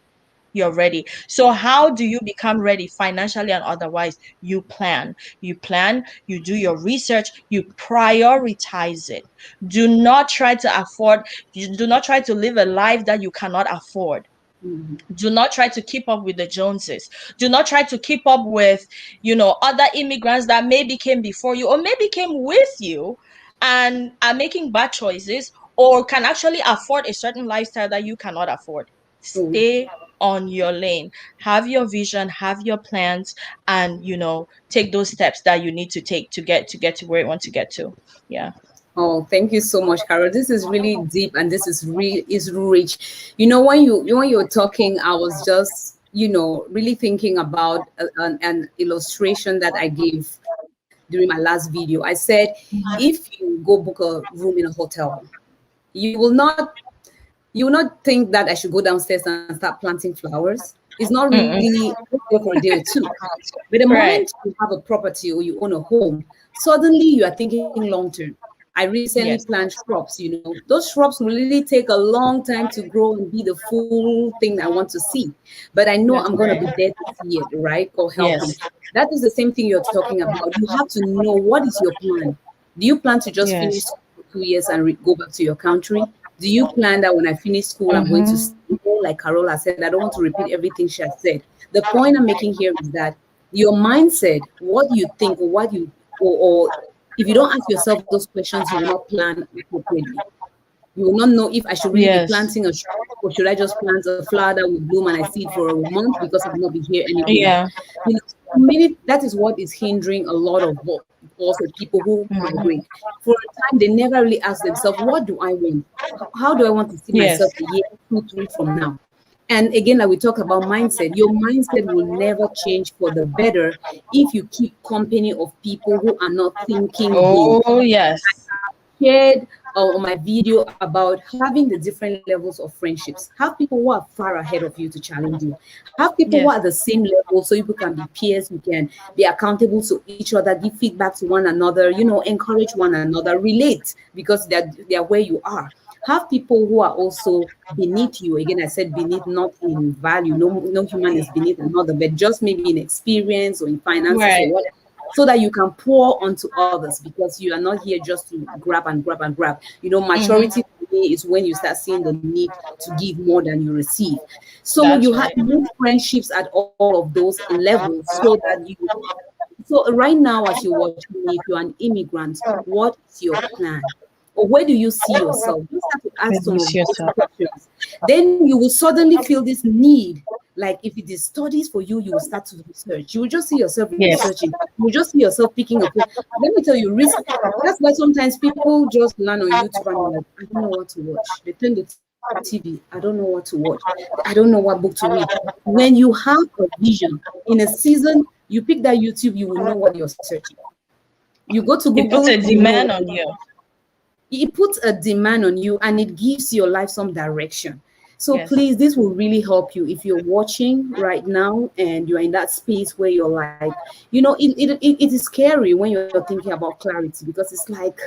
S2: So how do you become ready financially and otherwise? You plan, you do your research, you prioritize it. Do not try to live a life that you cannot afford. Do not try to keep up with the Joneses. Do not try to keep up with, other immigrants that maybe came before you or maybe came with you and are making bad choices, or can actually afford a certain lifestyle that you cannot afford. Stay on your lane. Have your vision, have your plans, and take those steps that you need to take to get to where you want to get to. Yeah.
S1: Oh, thank you so much, Carol. This is really deep and this is rich. When you were talking, I was just, really thinking about an illustration that I gave during my last video. I said, if you go book a room in a hotel, you will not think that I should go downstairs and start planting flowers. It's not really for a day or two. But the moment you have a property or you own a home, suddenly you are thinking long term. I recently planted shrubs, those shrubs will really take a long time to grow and be the full thing I want to see. But I know I'm going to be there to see it, right? God helping. That is the same thing you're talking about. You have to know, what is your plan? Do you plan to just finish school for 2 years and go back to your country? Do you plan that when I finish school, I'm going to stay, like Carola said? I don't want to repeat everything she has said. The point I'm making here is that your mindset, what you think, or what you, or if you don't ask yourself those questions, you will not plan appropriately. You will not know if I should really be planting a shrub, or should I just plant a flower that will bloom and I see it for a month because I'll not be here anymore. That is what is hindering a lot of also people who migrate. For a time, they never really ask themselves, what do I want? How do I want to see myself a year, 2, 3 from now? And again, like we talk about mindset, your mindset will never change for the better if you keep company of people who are not thinking big. I shared on my video about having the different levels of friendships. Have people who are far ahead of you to challenge you. Have people who are at the same level so you can be peers, you can be accountable to each other, give feedback to one another, encourage one another, relate because they're where you are. Have people who are also beneath you. Again, I said beneath, not in value. No human is beneath another, but just maybe in experience or in finances or whatever, so that you can pour onto others, because you are not here just to grab and grab and grab. Maturity for me is when you start seeing the need to give more than you receive. So you have to build friendships at all of those levels, so that you. So right now, as you're watching me, if you're an immigrant, what is your plan? Or where do you see yourself? You have to ask some of those questions. Then you will suddenly feel this need. Like if it is studies for you, you will start to research. You will just see yourself researching. You will just see yourself picking up. Let me tell you, that's why sometimes people just land on YouTube and like, I don't know what to watch. They turn the TV. I don't know what to watch. I don't know what book to read. When you have a vision in a season, you pick that YouTube, you will know what you're searching. You go to Google.
S2: It puts a demand on you.
S1: It puts a demand on you, and it gives your life some direction. So please, this will really help you if you're watching right now and you're in that space where you're like, it is scary when you're thinking about clarity, because it's like,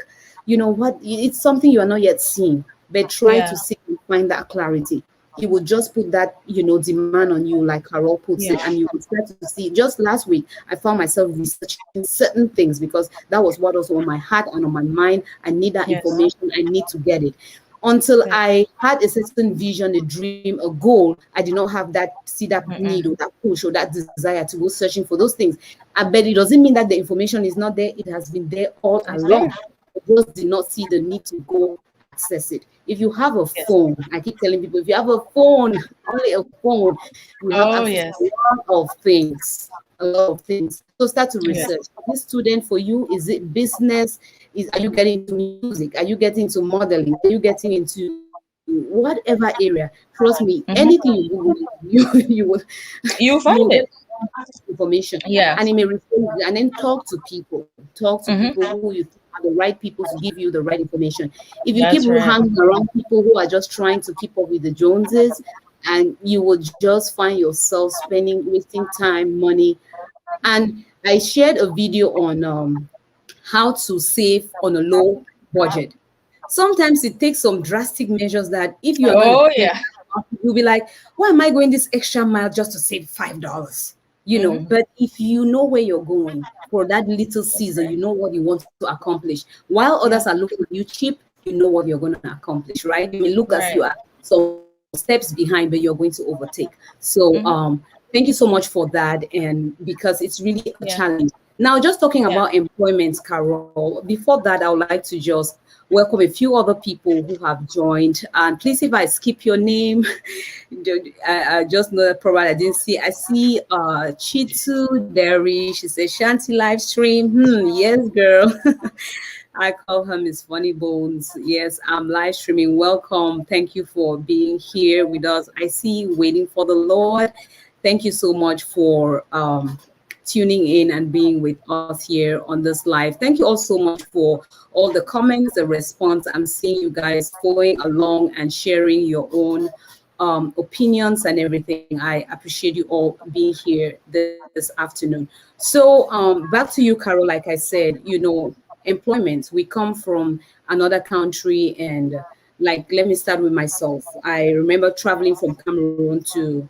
S1: it's something you are not yet seeing, but try to see and find that clarity. He will just put that, demand on you, like Carol puts it, and you will start to see. Just last week, I found myself researching certain things because that was what was on my heart and on my mind. I need that information. I need to get it. Until
S2: Yeah.
S1: I had a certain vision, a dream, a goal, I did not have see that need or
S2: Mm-mm.
S1: that push or that desire to go searching for those things. But it doesn't mean that the information is not there. It has been there all
S2: It's there.
S1: along. I just did not see the need to go access it. If you have a
S2: Yes.
S1: phone, I keep telling people, if you have a phone, only a phone, you have
S2: Oh,
S1: access to
S2: yes.
S1: a lot of things. A lot of things. So start to
S2: Yes.
S1: research. This student for you, is it business? Are you getting into music? Are you getting into modeling? Are you getting into whatever area? Trust me, anything
S2: Mm-hmm.
S1: you Google, you will
S2: You
S1: you will
S2: find
S1: get
S2: it.
S1: information,
S2: Yeah.
S1: and it may reflect, and then talk to
S2: Mm-hmm.
S1: people who you think are the right people to give you the right information. If you keep
S2: That's right.
S1: hanging around people who are just trying to keep up with the Joneses, and you will just find yourself wasting time, money. And I shared a video on how to save on a low budget. Sometimes it takes some drastic measures that if you are not
S2: Oh,
S1: intentional,
S2: yeah.
S1: you'll be like, why am I going this extra mile just to save $5?
S2: Mm-hmm.
S1: But if you know where you're going for that little
S2: That's
S1: season,
S2: right.
S1: you know what you want to accomplish. While others
S2: Yeah.
S1: are looking at you cheap, you know what you're going to accomplish, right? You may look as you
S2: Right.
S1: are some steps behind, but you're going to overtake. So
S2: Mm-hmm.
S1: thank you so much for that. And because it's really a
S2: Yeah.
S1: challenge. Now, just talking
S2: Yeah.
S1: about employment, Carol, before that, I would like to just welcome a few other people who have joined. And please, if I skip your name, I just know that probably I didn't see. I see Chitu Derry. She says Shanti live stream. Yes, girl. I call her Miss Funny Bones. Yes, I'm live streaming. Welcome. Thank you for being here with us. I see you waiting for the Lord. Thank you so much for tuning in and being with us here on this live. Thank you all so much for all the comments, the response. I'm seeing you guys following along and sharing your own opinions and everything. I appreciate you all being here this afternoon. So back to you, Carol. Like I said, employment. We come from another country, and like, let me start with myself. I remember traveling from Cameroon to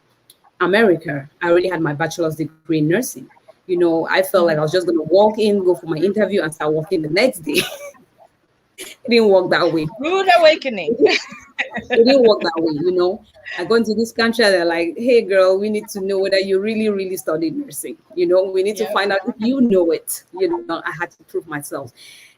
S1: America. I already had my bachelor's degree in nursing. I felt like I was
S2: Mm-hmm.
S1: just going to walk in, go for my interview, and start working the next day. It didn't work that way.
S2: Rude awakening.
S1: It didn't work that way. I go into this country, they're like, hey girl, we need to know whether you really, really studied nursing. We need to
S2: Yep.
S1: find out if you know it. I had to prove myself.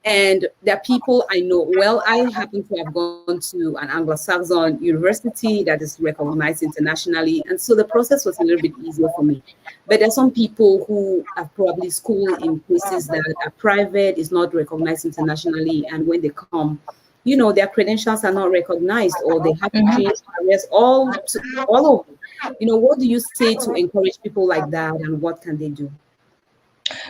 S1: And there are people I know. Well, I happen to have gone to an Anglo-Saxon university that is recognized internationally. And so the process was a little bit easier for me. But there are some people who have probably schooled in places that are private, is not recognized internationally. And when they come, their credentials are not recognized, or they have to
S2: Mm-hmm.
S1: change careers all over. What do you say to encourage people like that, and what can they do?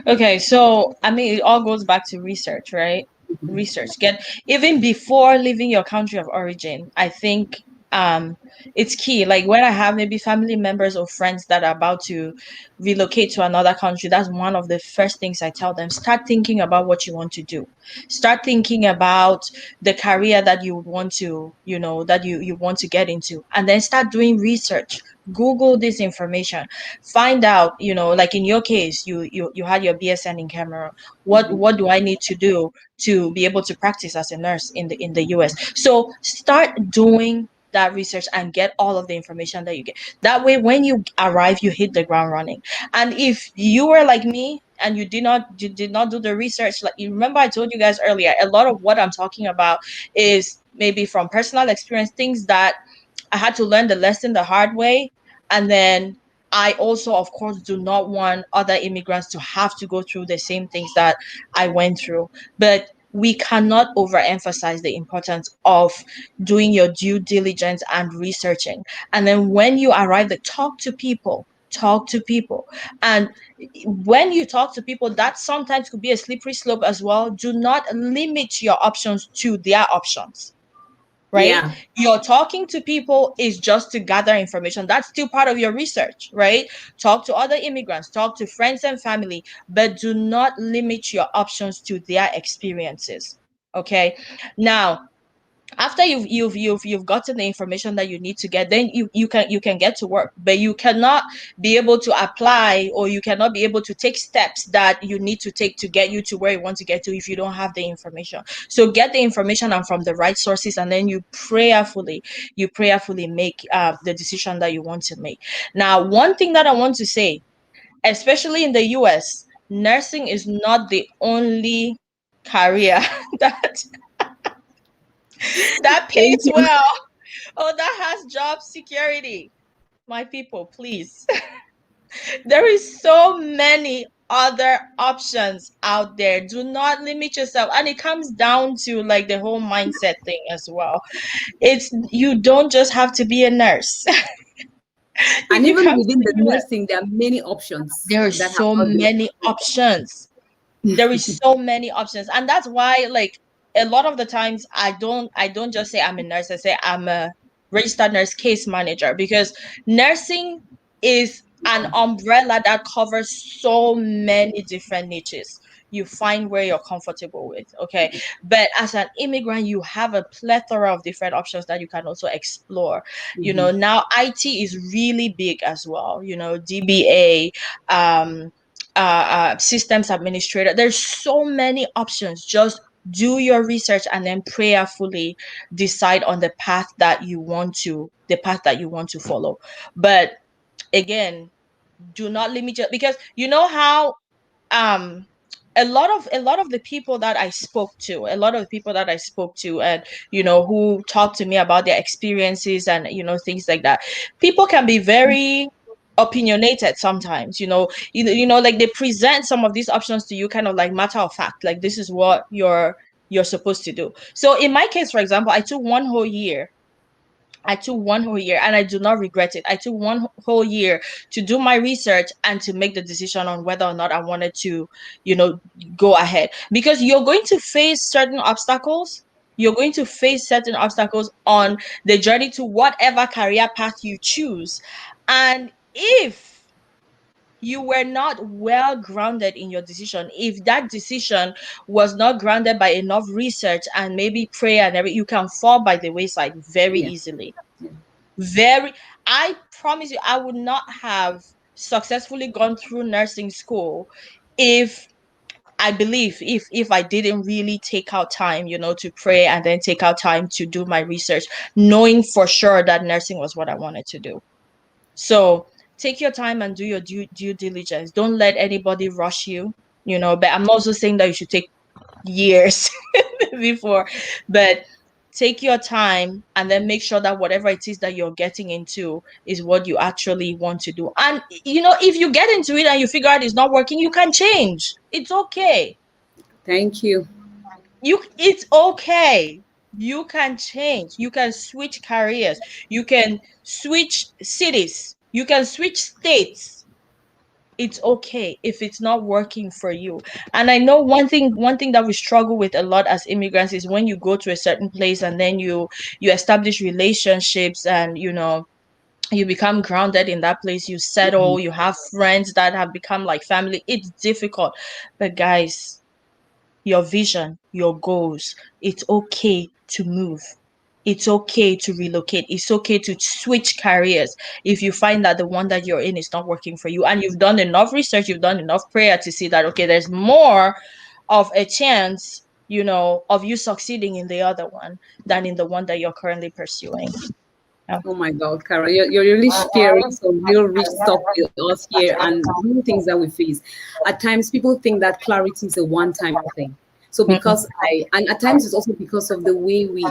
S2: Okay, so I mean, it all goes back to research, right? Research. Get even before leaving your country of origin. I think um it's key. Like when I have maybe family members or friends that are about to relocate to another country, that's one of the first things I tell them. Start thinking about what you want to do. Start thinking about the career that you want to, that you want to get into, and then start doing research. Google this information, find out, like in your case, you had your BSN in Cameroon. What do I need to do to be able to practice as a nurse in the US? So start doing that research and get all of the information that you get. That way when you arrive, you hit the ground running. And if you were like me and you did not do the research, like, you remember I told you guys earlier, a lot of what I'm talking about is maybe from personal experience, things that I had to learn the lesson the hard way. And then I also, of course, do not want other immigrants to have to go through the same things that I went through. But we cannot overemphasize the importance of doing your due diligence and researching. And then when you arrive, talk to people. Talk to people. And when you talk to people, that sometimes could be a slippery slope as well. Do not limit your options to their options, right?
S1: Yeah.
S2: You're talking to people is just to gather information. That's still part of your research, right? Talk to other immigrants, talk to friends and family, but do not limit your options to their experiences. Okay. Now, After you've gotten the information that you need to get, then you can get to work, but you cannot be able to apply, or you cannot be able to take steps that you need to take to get you to where you want to get to if you don't have the information. So get the information and from the right sources, and then you prayerfully make the decision that you want to make. Now, one thing that I want to say, especially in the US, nursing is not the only career that
S1: Thank
S2: pays
S1: you.
S2: well, or that has job security. My people, please. There is so many other options out there. Do not limit yourself. And it comes down to like the whole mindset thing as well. It's, you don't just have to be a nurse. If
S1: And
S2: you
S1: even
S2: come to
S1: within
S2: the
S1: the
S2: US,
S1: nursing, there are many options
S2: there are
S1: that have
S2: so
S1: not been.
S2: many options. There is so many options, and that's why, like, a lot of the times I don't just say I'm a nurse. I say I'm a registered nurse case manager, because nursing is an umbrella that covers so many different niches. You find where you're comfortable with, okay? But as an immigrant, you have a plethora of different options that you can also explore.
S1: Mhm.
S2: Now IT is really big as well, DBA, systems administrator. There's so many options. Just do your research and then prayerfully decide on the path that you want to follow. But again, do not limit it, because you know how um a lot of the people that I spoke to, and who talked to me about their experiences and things like that, people can be very opinionated sometimes. Like, they present some of these options to you kind of like matter of fact, like this is what you're supposed to do. So in my case, for example, I took 1 whole year and I do not regret it. I took 1 whole year to do my research and to make the decision on whether or not I wanted to, go ahead. Because you're going to face certain obstacles. You're going to face certain obstacles on the journey to whatever career path you choose. And if you were not well grounded in your decision, if that decision was not grounded by enough research and maybe prayer and everything, you can fall by the wayside very
S1: Yeah.
S2: easily. Very, I promise you, I would not have successfully gone through nursing school if I believe if I didn't really take out time, to pray and then take out time to do my research, knowing for sure that nursing was what I wanted to do. So take your time and do your due diligence. Don't let anybody rush you, but I'm also saying that you should take years before, but take your time and then make sure that whatever it is that you're getting into is what you actually want to do. And if you get into it and you figure out it's not working, you can change. It's okay.
S1: Thank you.
S2: It's okay. You can change. You can switch careers. You can switch cities. You can switch states. It's okay if it's not working for you. And I know one thing that we struggle with a lot as immigrants is when you go to a certain place and then you establish relationships, and you become grounded in that place, you settle, you have friends that have become like family. It's difficult. But guys, your vision, your goals, it's okay to move. It's okay to relocate. It's okay to switch careers if you find that the one that you're in is not working for you, and you've done enough research, you've done enough prayer to see that, okay, there's more of a chance, of you succeeding in the other one than in the one that you're currently pursuing. Yeah.
S1: Oh my God, Karen, you're really sharing some real rich stuff with us here and real things that we face. At times, people think that clarity is a one-time thing. So because and at times it's also because of the way we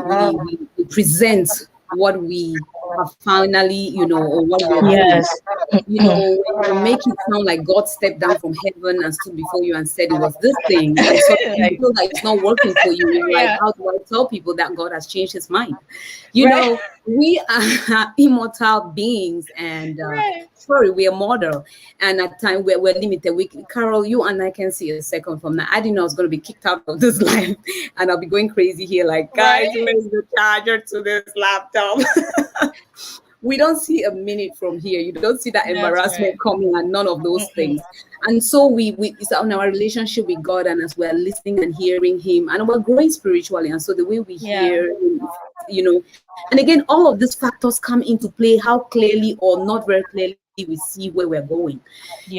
S1: present what we have finally, or what we're doing.
S2: Yes.
S1: When you make it sound like God stepped down from heaven and stood before you and said it was this thing, and so you
S2: Like,
S1: feel like it's not working for you. You're like,
S2: yeah.
S1: how do I tell people that God has changed his mind?
S2: Right.
S1: We are immortal beings, and
S2: Right.
S1: sorry, we are mortal, and at times we're limited. Carol, you and I can see a second from now. I didn't know I was going to be kicked out of this life, and I'll be going crazy here, like, guys,
S2: Right.
S1: where's the charger to this laptop? we don't see a minute from here. You don't see that
S2: That's right.
S1: embarrassment coming and none of those
S2: Mm-mm.
S1: things. And so we it's on our relationship with God, and as we're listening and hearing Him, and we're growing spiritually. And so the way we
S2: Yeah.
S1: hear Him, and again, all of these factors come into play, how clearly or not very clearly we see where we're going.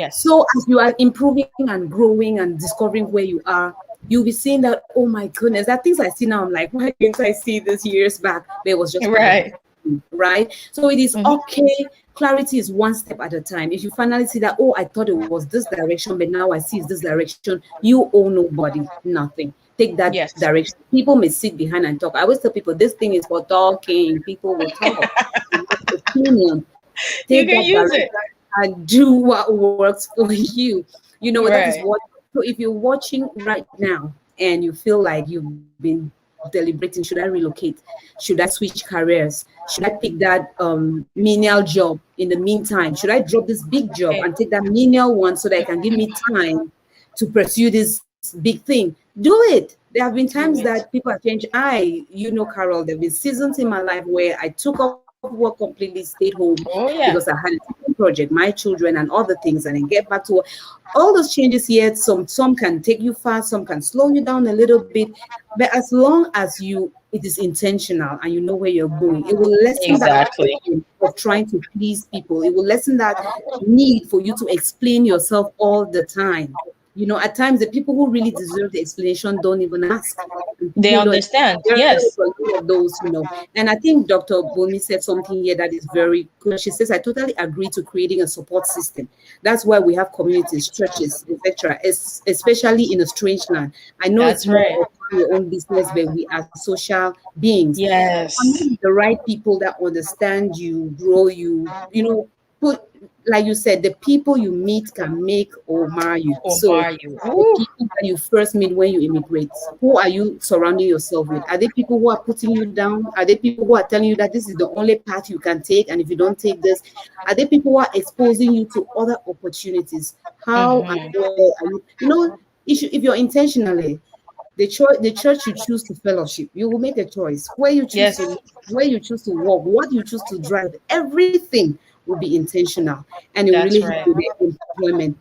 S1: So
S2: Yes.
S1: as you are improving and growing and discovering where you are, you'll be seeing that, oh my goodness, that things I see now, I'm like, why didn't I see this years back? But it was just part of the
S2: Right.
S1: right? So it is
S2: Mm-hmm.
S1: okay. Clarity is one step at a time. If you finally see that, oh, I thought it was this direction, but now I see it's this direction, you owe nobody nothing. Take that
S2: Yes.
S1: direction. People may sit behind and talk. I always tell people this thing is for talking. People will talk. Opinion.
S2: You
S1: Take
S2: can
S1: that
S2: use
S1: direction
S2: it.
S1: and do what works for you. That is
S2: Right.
S1: what. So if you're watching right now and you feel like you've been deliberating, should I relocate? Should I switch careers? Should I pick that menial job in the meantime? Should I drop this big job
S2: Okay.
S1: and take that menial one so that it can give me time to pursue this big thing? Do it. There have been times
S2: Do
S1: that
S2: it.
S1: people have changed. Carol, there have been seasons in my life where I took off work completely, stayed home
S2: Oh
S1: because I
S2: yeah.
S1: had a different project, my children, and other things, and then get back to work. All those changes here, some can take you fast, some can slow you down a little bit, but as long as it is intentional and you know where you're going, it will lessen that
S2: Exactly.
S1: burden of trying to please people. It will lessen that need for you to explain yourself all the time. At times the people who really deserve the explanation don't even ask. And
S2: They
S1: people don't.
S2: understand.
S1: There are
S2: Yes.
S1: a lot of those. And I think Dr. Boni said something here that is very good. She says, I totally agree to creating a support system. That's why we have communities, churches, etc., especially in a strange land. I know it's
S2: That's
S1: more
S2: right.
S1: of your own business, but we are social beings.
S2: Yes.
S1: Find the right people that understand you, grow you, put, like you said, the people you meet can make or mar you.
S2: Or
S1: So
S2: are you?
S1: the
S2: Ooh.
S1: people that you first meet when you immigrate, who are you surrounding yourself with? Are they people who are putting you down? Are they people who are telling you that this is the only path you can take, and if you don't take this? Are they people who are exposing you to other opportunities? How and
S2: Mm-hmm.
S1: where are you? If you're intentionally, the church you choose to fellowship, you will make a choice. Where you choose to
S2: Yes.
S1: live, where you choose to walk, what you choose to drive, everything will be intentional, and it will
S2: That's
S1: really help
S2: right.
S1: with the employment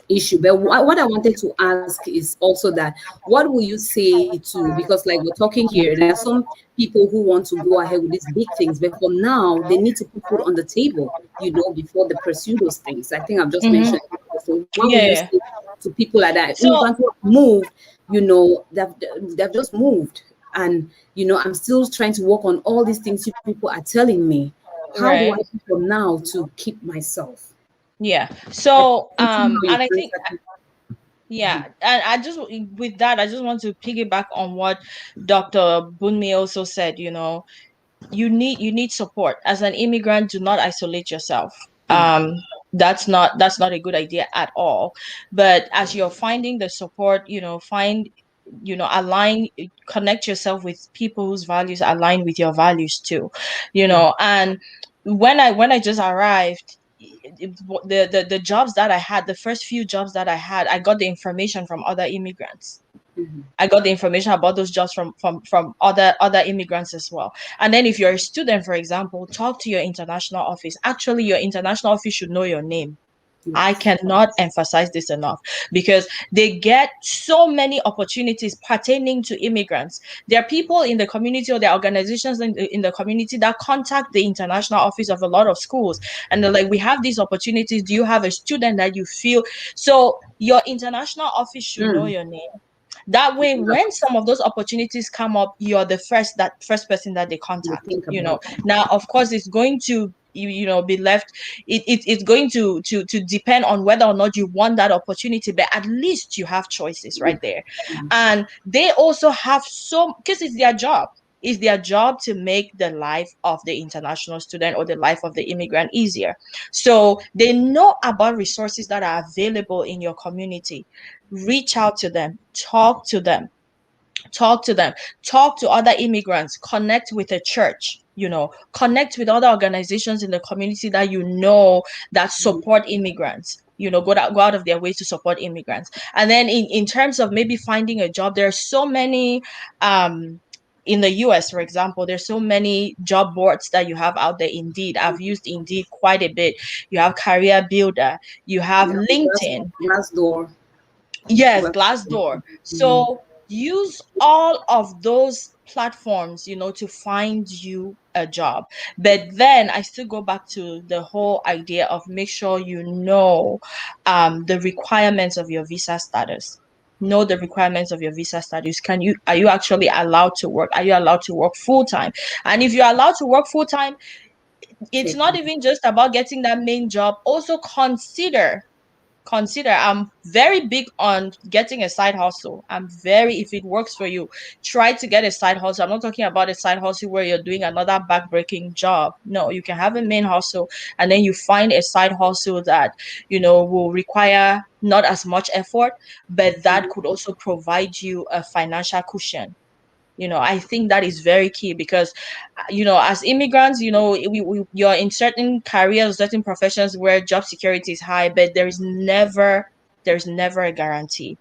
S1: issue. But what I wanted to ask is also that, what will you say to, because like we're talking here, there are some people who want to go ahead with these big things, but for now they need to put food on the table, before they pursue those things. I think I've just
S2: Mm-hmm.
S1: mentioned. So what will
S2: Yeah.
S1: you
S2: Yeah.
S1: say to people like that?
S2: So
S1: Immigrants who have moved, they've just moved, and I'm still trying to work on all these things you people are telling me. How do I
S2: right.
S1: do from now to keep myself?
S2: Yeah.
S1: I
S2: So
S1: think somehow
S2: and
S1: you
S2: I think
S1: answered.
S2: yeah, and I just with that I just want to piggyback on what Dr. Bunmi also said, you need support. As an immigrant, do not isolate yourself.
S1: Mm,
S2: That's not a good idea at all. But as you're finding the support, find align connect yourself with people whose values align with your values too.
S1: mm,
S2: And when I just arrived, the jobs that I had, the first few jobs that I had, I got the information from other immigrants.
S1: mhm,
S2: I got the information about those jobs from other immigrants as well. And then if you're a student, for example, talk to your international office. Actually, your international office should know your name. I
S1: yes.
S2: cannot emphasize this enough because they get so many opportunities pertaining to immigrants. There are people in the community or there are organizations in the community that contact the international office of a lot of schools, and they're like, we have these opportunities. Do you have a student that you feel? So your international office should know
S1: Mm,
S2: your name. That way,
S1: yeah,
S2: when some of those opportunities come up, you're the first person that they
S1: you
S2: contact.
S1: think about it.
S2: Now, of course, it's going to be left. It's going to depend on whether or not you want that opportunity, but at least you have choices right there.
S1: Mm,
S2: And they also have some, because it's their job. It's their job to make the life of the international student or the life of the immigrant easier. So they know about resources that are available in your community. Reach out to them, talk to them, talk to other immigrants, connect with a church, connect with other organizations in the community that support immigrants. Go out of their way to support immigrants. And then in terms of maybe finding a job, there are so many um in the US, for example, there's so many job boards that you have out there. Indeed, I've used Indeed quite a bit. You have Career Builder, you have
S1: Yeah,
S2: LinkedIn.
S1: glass door.
S2: Yes,
S1: Glass door.
S2: Glassdoor.
S1: Mhm.
S2: So use all of those platforms, to find you a job. But then I still go back to the whole idea of make sure you know the requirements of your visa status. Know the requirements of your visa status. Are you actually allowed to work? Are you allowed to work full time? And if you're allowed to work full time, it's
S1: Take
S2: not even just about getting that main job. Also consider, I'm very big on getting a side hustle. If it works for you, try to get a side hustle. I'm not talking about a side hustle where you're doing another backbreaking job. No, you can have a main hustle, and then you find a side hustle that will require not as much effort, but that could also provide you a financial cushion. I think that is very key because as immigrants, you're in certain careers, certain professions where job security is high, but there's never a guarantee.
S1: yeah.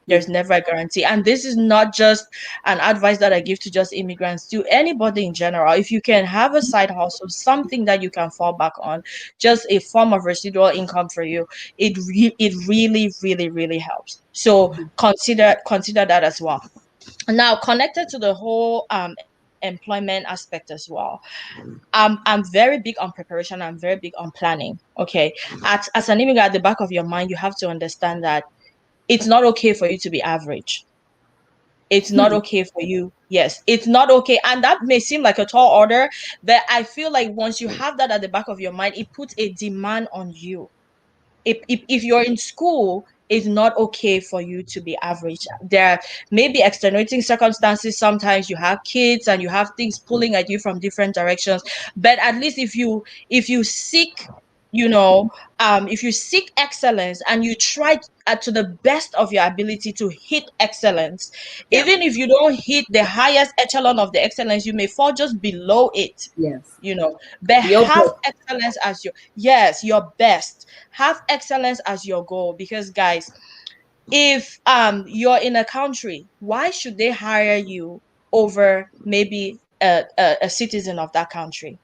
S2: There's never a guarantee. And this is not just an advice that I give to just immigrants, to anybody in general. If you can have a side hustle, something that you can fall back on, just a form of residual income for you, it really, really, really helps. So consider that as well. Now, connected to the whole employment aspect as well, I'm very big on preparation. I'm very big on planning. Okay, as an immigrant, at the back of your mind, you have to understand that it's not okay for you to be average. It's not
S1: Hmm.
S2: okay for you. Yes, it's not okay. And that may seem like a tall order, but I feel like once you have that at the back of your mind, it puts a demand on you. If you're in school, it's not okay for you to be average. There may be extenuating circumstances. Sometimes you have kids and you have things pulling at you from different directions. But at least if you seek, you know, if you seek excellence and you try to the best of your ability to hit excellence,
S1: Yeah.
S2: even if you don't hit the highest echelon of the excellence, you may fall just below it,
S1: Yes.
S2: but
S1: Your
S2: have
S1: best.
S2: excellence as your best. Have excellence as your goal, because guys, if you're in a country, why should they hire you over maybe a citizen of that country,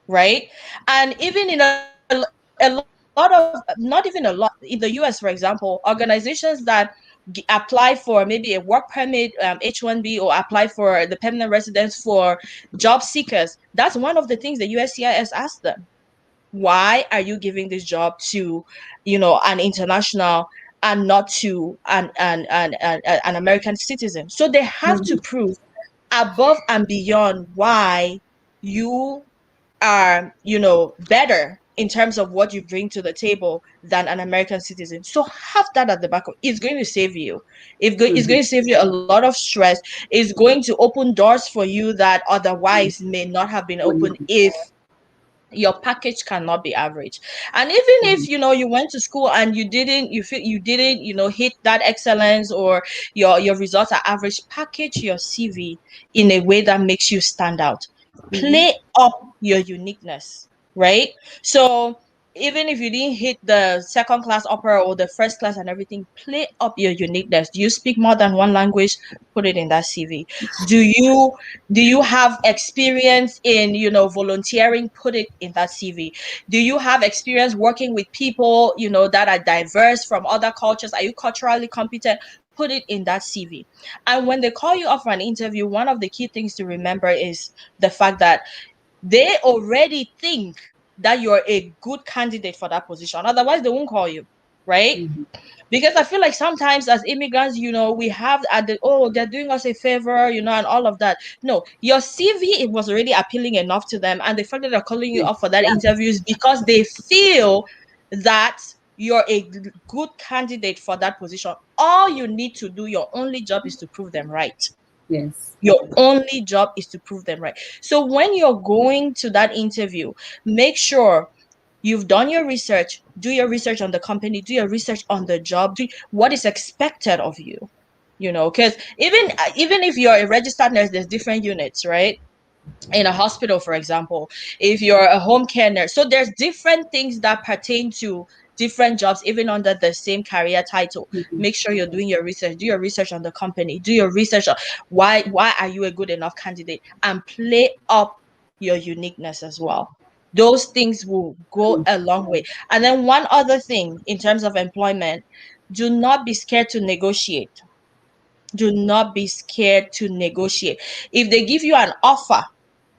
S2: right? And even a lot of, not even a lot, in the US, for example, organizations that apply for maybe a work permit, H-1B, or apply for the permanent residence for job seekers, that's one of the things the USCIS asks them. Why are you giving this job to an international and not to an American citizen? So they have to
S1: Mhm.
S2: prove above and beyond why you are better in terms of what you bring to the table than an American citizen. So have that at the back of, it's going to save you. It's
S1: Mhm.
S2: going to save you a lot of stress. It's going to open doors for you that otherwise
S1: Mhm.
S2: may not have been
S1: When
S2: open
S1: you-
S2: if your package cannot be average. And even if
S1: Mhm.
S2: you went to school and you didn't hit that excellence, or your results are average, package your CV in a way that makes you stand out.
S1: Mhm.
S2: Play up your uniqueness, right? So even if you didn't hit the second class opera or the first class and everything, play up your uniqueness. Do you speak more than one language? Put it in that CV. Do you have experience in volunteering? Put it in that CV. Do you have experience working with people that are diverse from other cultures? Are you culturally competent? Put it in that CV. And when they call you up for an interview, one of the key things to remember is the fact that they already think that you're a good candidate for that position, otherwise they won't call you, right?
S1: Mhm.
S2: Because I feel like sometimes as immigrants, we have at the, oh, they're doing us a favor, and all of that. No, your CV, it was already appealing enough to them, and the fact that they're calling you
S1: Yeah.
S2: up for that interview is because they feel that you're a good candidate for that position. All you need to do, your only job, is to prove them right.
S1: Yes.
S2: Your only job is to prove them right. So when you're going to that interview, make sure you've done your research. Do your research on the company, do your research on the job, do what is expected of you. Because even if you're a registered nurse, there's different units, right? In a hospital, for example, if you're a home care nurse, so there's different things that pertain to different jobs, even under the same career title.
S1: Mhm.
S2: Make sure you're doing your research. Do your research on the company. Do your research on why are you a good enough candidate, and play up your uniqueness as well. Those things will go a long way. And then one other thing in terms of employment, do not be scared to negotiate. Do not be scared to negotiate. If they give you an offer,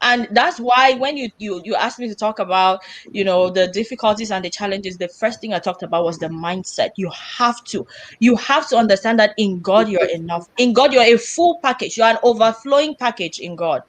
S2: and that's why when you asked me to talk about, the difficulties and the challenges, the first thing I talked about was the mindset. You have to understand that in God you're enough. In God you're a full package. You're an overflowing package in God.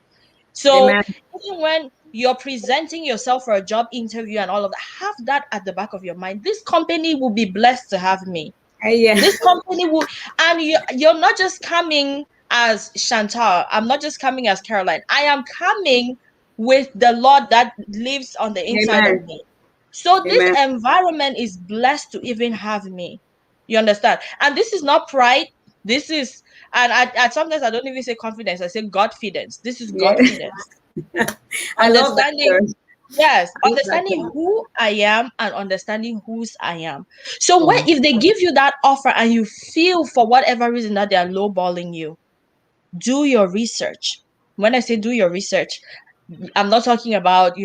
S2: So
S1: Amen.
S2: even when you're presenting yourself for a job interview and all of that, have that at the back of your mind. This company will be blessed to have me.
S1: Yeah.
S2: This company will, and you're not just coming as Chantal. I'm not just coming as Caroline. I am coming with the Lord that lives on the inside of
S1: Amen.
S2: me. So this
S1: Amen.
S2: environment is blessed to even have me. You understand? And this is not pride. This is, and sometimes I don't even say confidence. I say Godfidence. This is
S1: Yeah.
S2: Godfidence.
S1: I love that
S2: Understanding,
S1: term.
S2: yes,
S1: I love that
S2: understanding
S1: term.
S2: who I am and understanding whose I am. So when
S1: Wow.
S2: if they give you that offer and you feel for whatever reason that they are lowballing you, do your research. When I say do your research, I'm not talking about,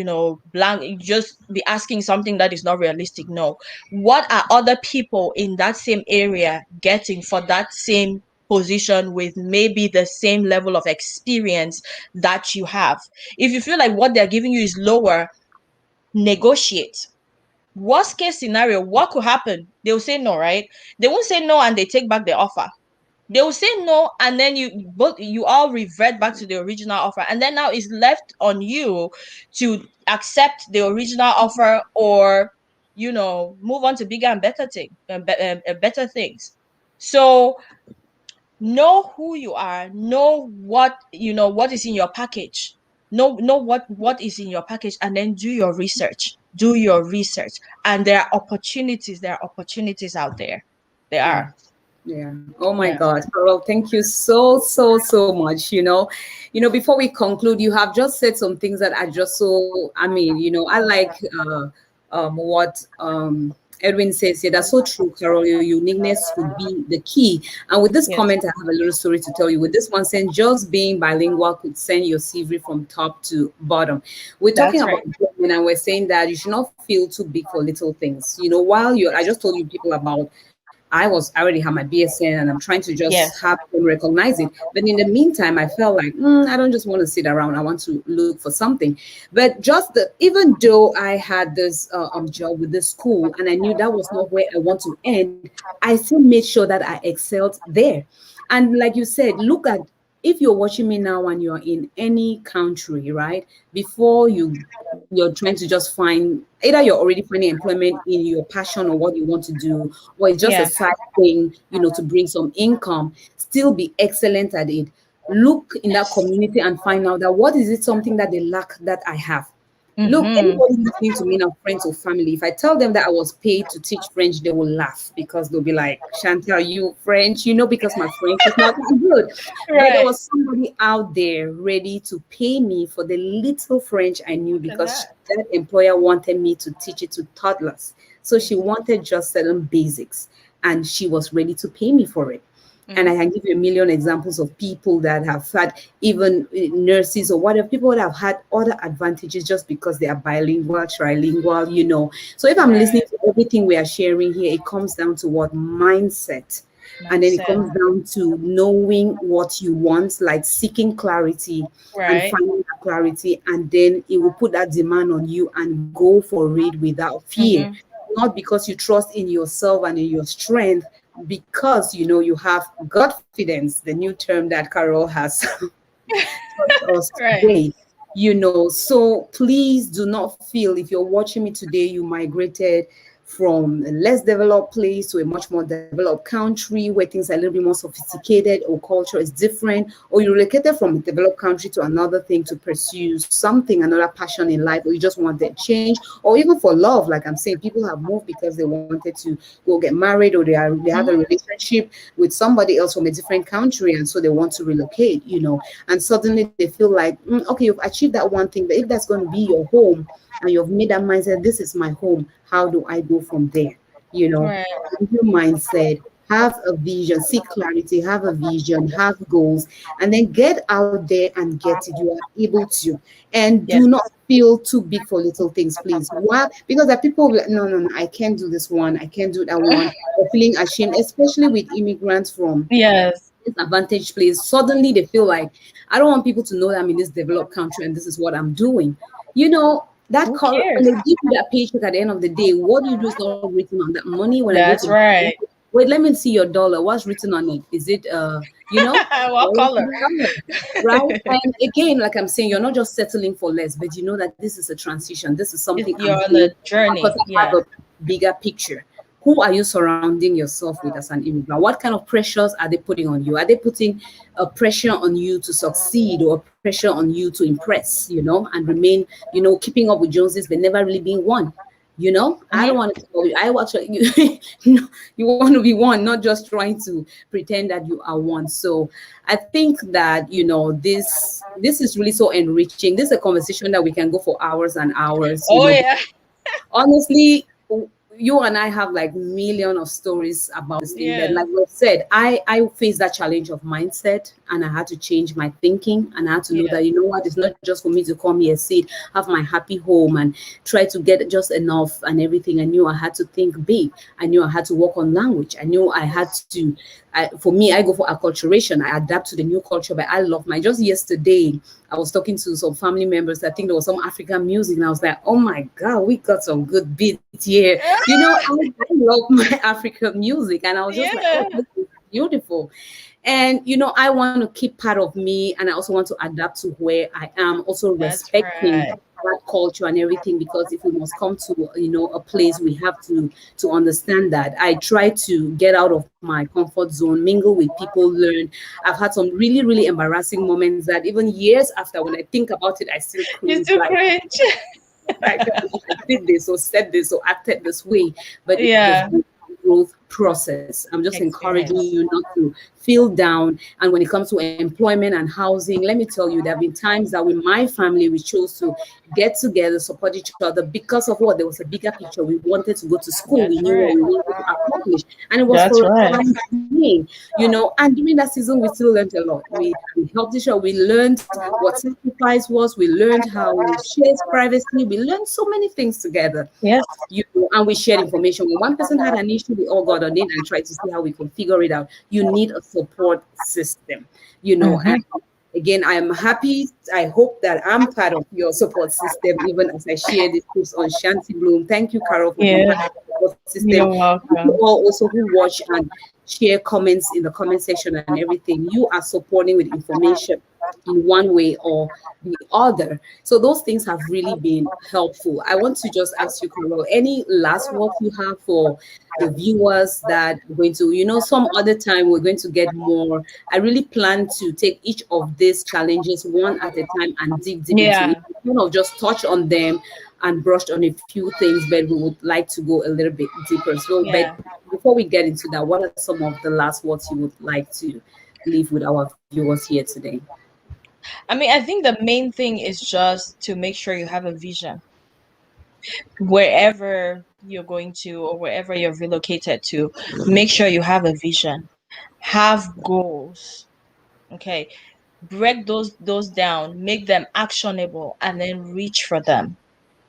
S2: blank, just be asking something that is not realistic. No. What are other people in that same area getting for that same position with maybe the same level of experience that you have? If you feel like what they're giving you is lower, negotiate. Worst case scenario, what could happen? They'll say no, right? They won't say no and they take back the offer. They will say no, and then you all revert back to the original offer, and then now it's left on you to accept the original offer, or move on to bigger and better things. So know who you are, know what is in your package, know what is in your package, and then do your research. And there are opportunities out there. There
S1: Yeah.
S2: are.
S1: Yeah. Oh my
S2: Yeah.
S1: God, Carol, thank you so much. Before we conclude, you have just said some things that are just so. I mean, I like what Edwin says here. That's so true, Carol. Your uniqueness would be the key. And with this
S2: Yes.
S1: comment, I have a little story to tell you. With this one saying, just being bilingual could send your CV from top to bottom. We're talking
S2: That's
S1: about
S2: right.
S1: women, and we're saying that you should not feel too big for little things. While I just told you people about. I already have my BSN and I'm trying to just
S2: Yes.
S1: have them recognize it. But in the meantime, I felt like, I don't just want to sit around. I want to look for something. But even though I had this job with this school and I knew that was not where I want to end, I still made sure that I excelled there. And like you said, look at if you're watching me now and you're in any country, right? Before you're trying to just find either you're already finding employment in your passion or what you want to do, or it's just a
S2: Yeah.
S1: side thing, to bring some income, still be excellent at it. Look in that community and find out that what is it something that they lack that I have. Look,
S2: Mm-hmm.
S1: anybody listening to me now, friends or family, if I tell them that I was paid to teach French, they will laugh because they'll be like, Chantal, you French, because my French is not that good. But there
S2: Right.
S1: was somebody out there ready to pay me for the little French I knew
S2: Look at
S1: because
S2: that.
S1: that employer wanted me to teach it to toddlers. So she wanted just certain basics and she was ready to pay me for it. And I
S2: Mm.
S1: can give you a million examples of people that have had, even nurses or whatever, people that have had other advantages just because they are bilingual, trilingual. So if I'm listening
S2: Right.
S1: to everything we are sharing here, it comes down to what mindset. And then it
S2: Mindset.
S1: comes down to knowing what you want, like seeking clarity and
S2: Right.
S1: finding that clarity. And then it will put that demand on you and go for it without fear.
S2: Mm-hmm.
S1: Not because you trust in yourself and in your strength, because you have Godfidence, the new term that Carol has taught us
S2: Right.
S1: today. So please do not feel if you're watching me today, you migrated from a less developed place to a much more developed country where things are a little bit more sophisticated or culture is different, or you relocated from a developed country to another thing to pursue something, another passion in life, or you just wanted change, or even for love. Like I'm saying, people have moved because they wanted to go get married, or they had a
S2: Mm-hmm.
S1: relationship with somebody else from a different country, and so they want to relocate, and suddenly they feel like, okay, you've achieved that one thing, but if that's going to be your home and you've made that mindset, this is my home, how do I go from there? you know,
S2: Right.
S1: your mindset, have a vision, seek clarity, have a vision, have goals, and then get out there and get it. You are able to. And
S2: Yes.
S1: do not feel too big for little things, please. Why? Because there are people who are like, no, no, no, I can't do this one, I can't do that one. They're feeling ashamed, especially with immigrants from
S2: Yes.
S1: disadvantaged place. Suddenly they feel like, I don't want people to know that I'm in this developed country and this is what I'm doing. You know, that
S2: Who
S1: call when
S2: cares?
S1: they give you that paycheck at the end of the day, what you do is not written on that money. When I go to
S2: That's right.
S1: wait, let me see your dollar. What's written on it? Is it you know,
S2: What color?
S1: right? And again, like I'm saying, you're not just settling for less, but you know that this is a transition. This is something I'm
S2: You're on
S1: doing
S2: a journey.
S1: because I have
S2: Yeah.
S1: a bigger picture. Who are you surrounding yourself with as an immigrant? What kind of pressures are they putting on you? Are they putting a pressure on you to succeed or pressure on you to impress, and remain, keeping up with Joneses, but never really being one? I don't
S2: Hmm.
S1: want to tell you. I actually, you want to be one, not just trying to pretend that you are one. So I think that this is really so enriching. This is a conversation that we can go for hours and hours.
S2: Oh yeah.
S1: Honestly, you and I have like million of stories about this thing. But
S2: Yes.
S1: like we said, I faced that challenge of mindset, and I had to change my thinking, and I had to know that
S2: Yes.
S1: what, it's not just for me to come here, sit, have my happy home, and try to get just enough and everything. I knew I had to think big. I knew I had to work on language. I knew I had to. For me, I go for acculturation. I adapt to the new culture, but I love my. Just yesterday, I was talking to some family members. I think there was some African music, and I was like, "Oh my God, we got some good beats here." I love my African music, and I was just like, "Oh,
S2: Yeah.
S1: this is beautiful." And I want to keep part of me, and I also want to adapt to where I am, also
S2: That's
S1: respecting
S2: right.
S1: that culture and everything. Because if we must come to a place, we have to understand that. I try to get out of my comfort zone, mingle with people, learn. I've had some really, really embarrassing moments that even years after, when I think about it, I still
S2: You
S1: cringe.
S2: too
S1: Like,
S2: cringe.
S1: my gosh, I did this or said this or acted this way, but it has
S2: Yeah.
S1: been a growth process. I'm just encouraging you
S2: Experience.
S1: not to feel down. And when it comes to employment and housing, let me tell you, there have been times that with my family, we chose to get together, support each other because of what? There was a bigger picture. We wanted to go to school. We
S2: That's
S1: knew what
S2: right.
S1: we wanted to accomplish. And it was for
S2: That's
S1: a
S2: right.
S1: time being, and during that season, we still learned a lot. We helped each other. We learned what sacrifice was. We learned how we shared privacy. We learned so many things together.
S2: Yes.
S1: And we shared information. When one person had an issue, we all got on it and tried to see how we could figure it out. You need a support system,
S2: Hmm.
S1: and again, I am happy. I hope that I'm part of your support system, even as I share these tips on Shanty Bloom. Thank you, Carol, for being part
S2: Yeah.
S1: of the support system.
S2: You're
S1: Thank you
S2: welcome.
S1: all also who watch and share comments in the comment section and everything. You are supporting with information in one way or the other. So those things have really been helpful. I want to just ask you, Carol, any last words you have for the viewers that are going to, some other time we're going to get more. I really plan to take each of these challenges one at a time and dig deep into it.
S2: Yeah.
S1: Kind of just touch on them and brushed on a few things, but we would like to go a little bit deeper. So, but
S2: Yeah.
S1: before we get into that, what are some of the last words you would like to leave with our viewers here today?
S2: I mean, I think the main thing is just to make sure you have a vision wherever you're going to or wherever you're relocated to. Make sure you have a vision, have goals. Okay, break those down, make them actionable, and then reach for them.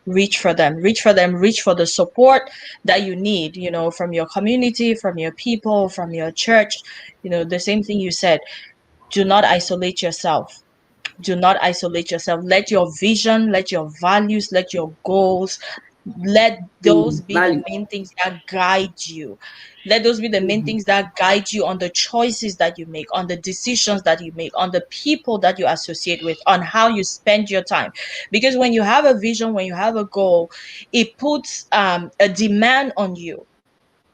S2: Reach for them, reach for them, reach for the support that you need, from your community, from your people, from your church. The same thing you said. Do not isolate yourself. Do not isolate yourself. Let your vision, let your values, let your goals, let those be the
S1: Value.
S2: main things that guide you. Let those be the main
S1: Mhm.
S2: things that guide you on the choices that you make, on the decisions that you make, on the people that you associate with, on how you spend your time. Because when you have a vision, when you have a goal, it puts a demand on you.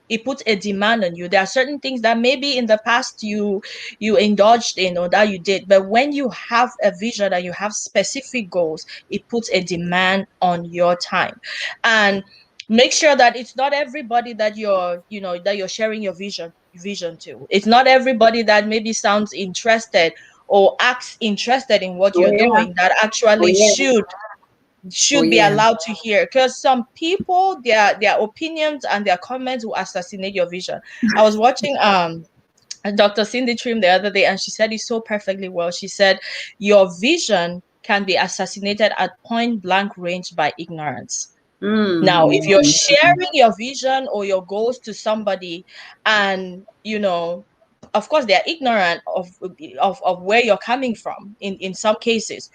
S2: It puts a demand on you. There are certain things that maybe in the past you indulged in or that you did, but when you have a vision and you have specific goals, it puts a demand on your time. And make sure that it's not everybody that you're sharing your vision to. It's not everybody that maybe sounds interested or acts interested in what
S1: Oh
S2: you're
S1: yeah.
S2: doing that
S1: Oh
S2: actually
S1: yeah.
S2: should
S1: Oh
S2: should be
S1: yeah.
S2: allowed to hear, because some people, their opinions and their comments will assassinate your vision. I was watching Dr. Cindy Trim the other day, and she said it so perfectly well. She said, your vision can be assassinated at point blank range by ignorance. Now, if you're
S1: Mm-hmm.
S2: sharing your vision or your goals to somebody, and of course they're ignorant of where you're coming from in some cases,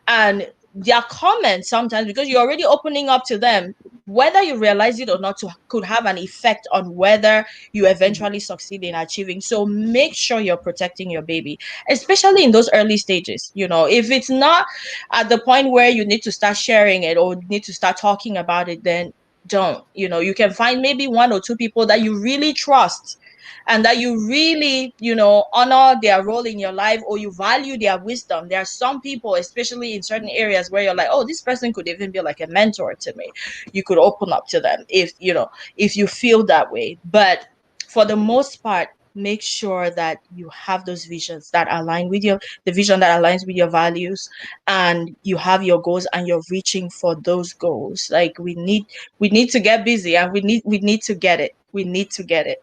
S2: and their comments sometimes, because you're already opening up to them, whether you realize it or not, could have an effect on whether you eventually succeed in achieving. So make sure you're protecting your baby, especially in those early stages. If it's not at the point where you need to start sharing it or need to start talking about it, then don't. You can find maybe one or two people that you really trust and that you really honor their role in your life, or you value their wisdom. There are some people, especially in certain areas, where you're like, oh, this person could even be like a mentor to me. You could open up to them if you feel that way. But for the most part, make sure that you have those visions that align with the vision that aligns with your values, and you have your goals and you're reaching for those goals. Like, we need to get busy, and we need to get it. We need to get it.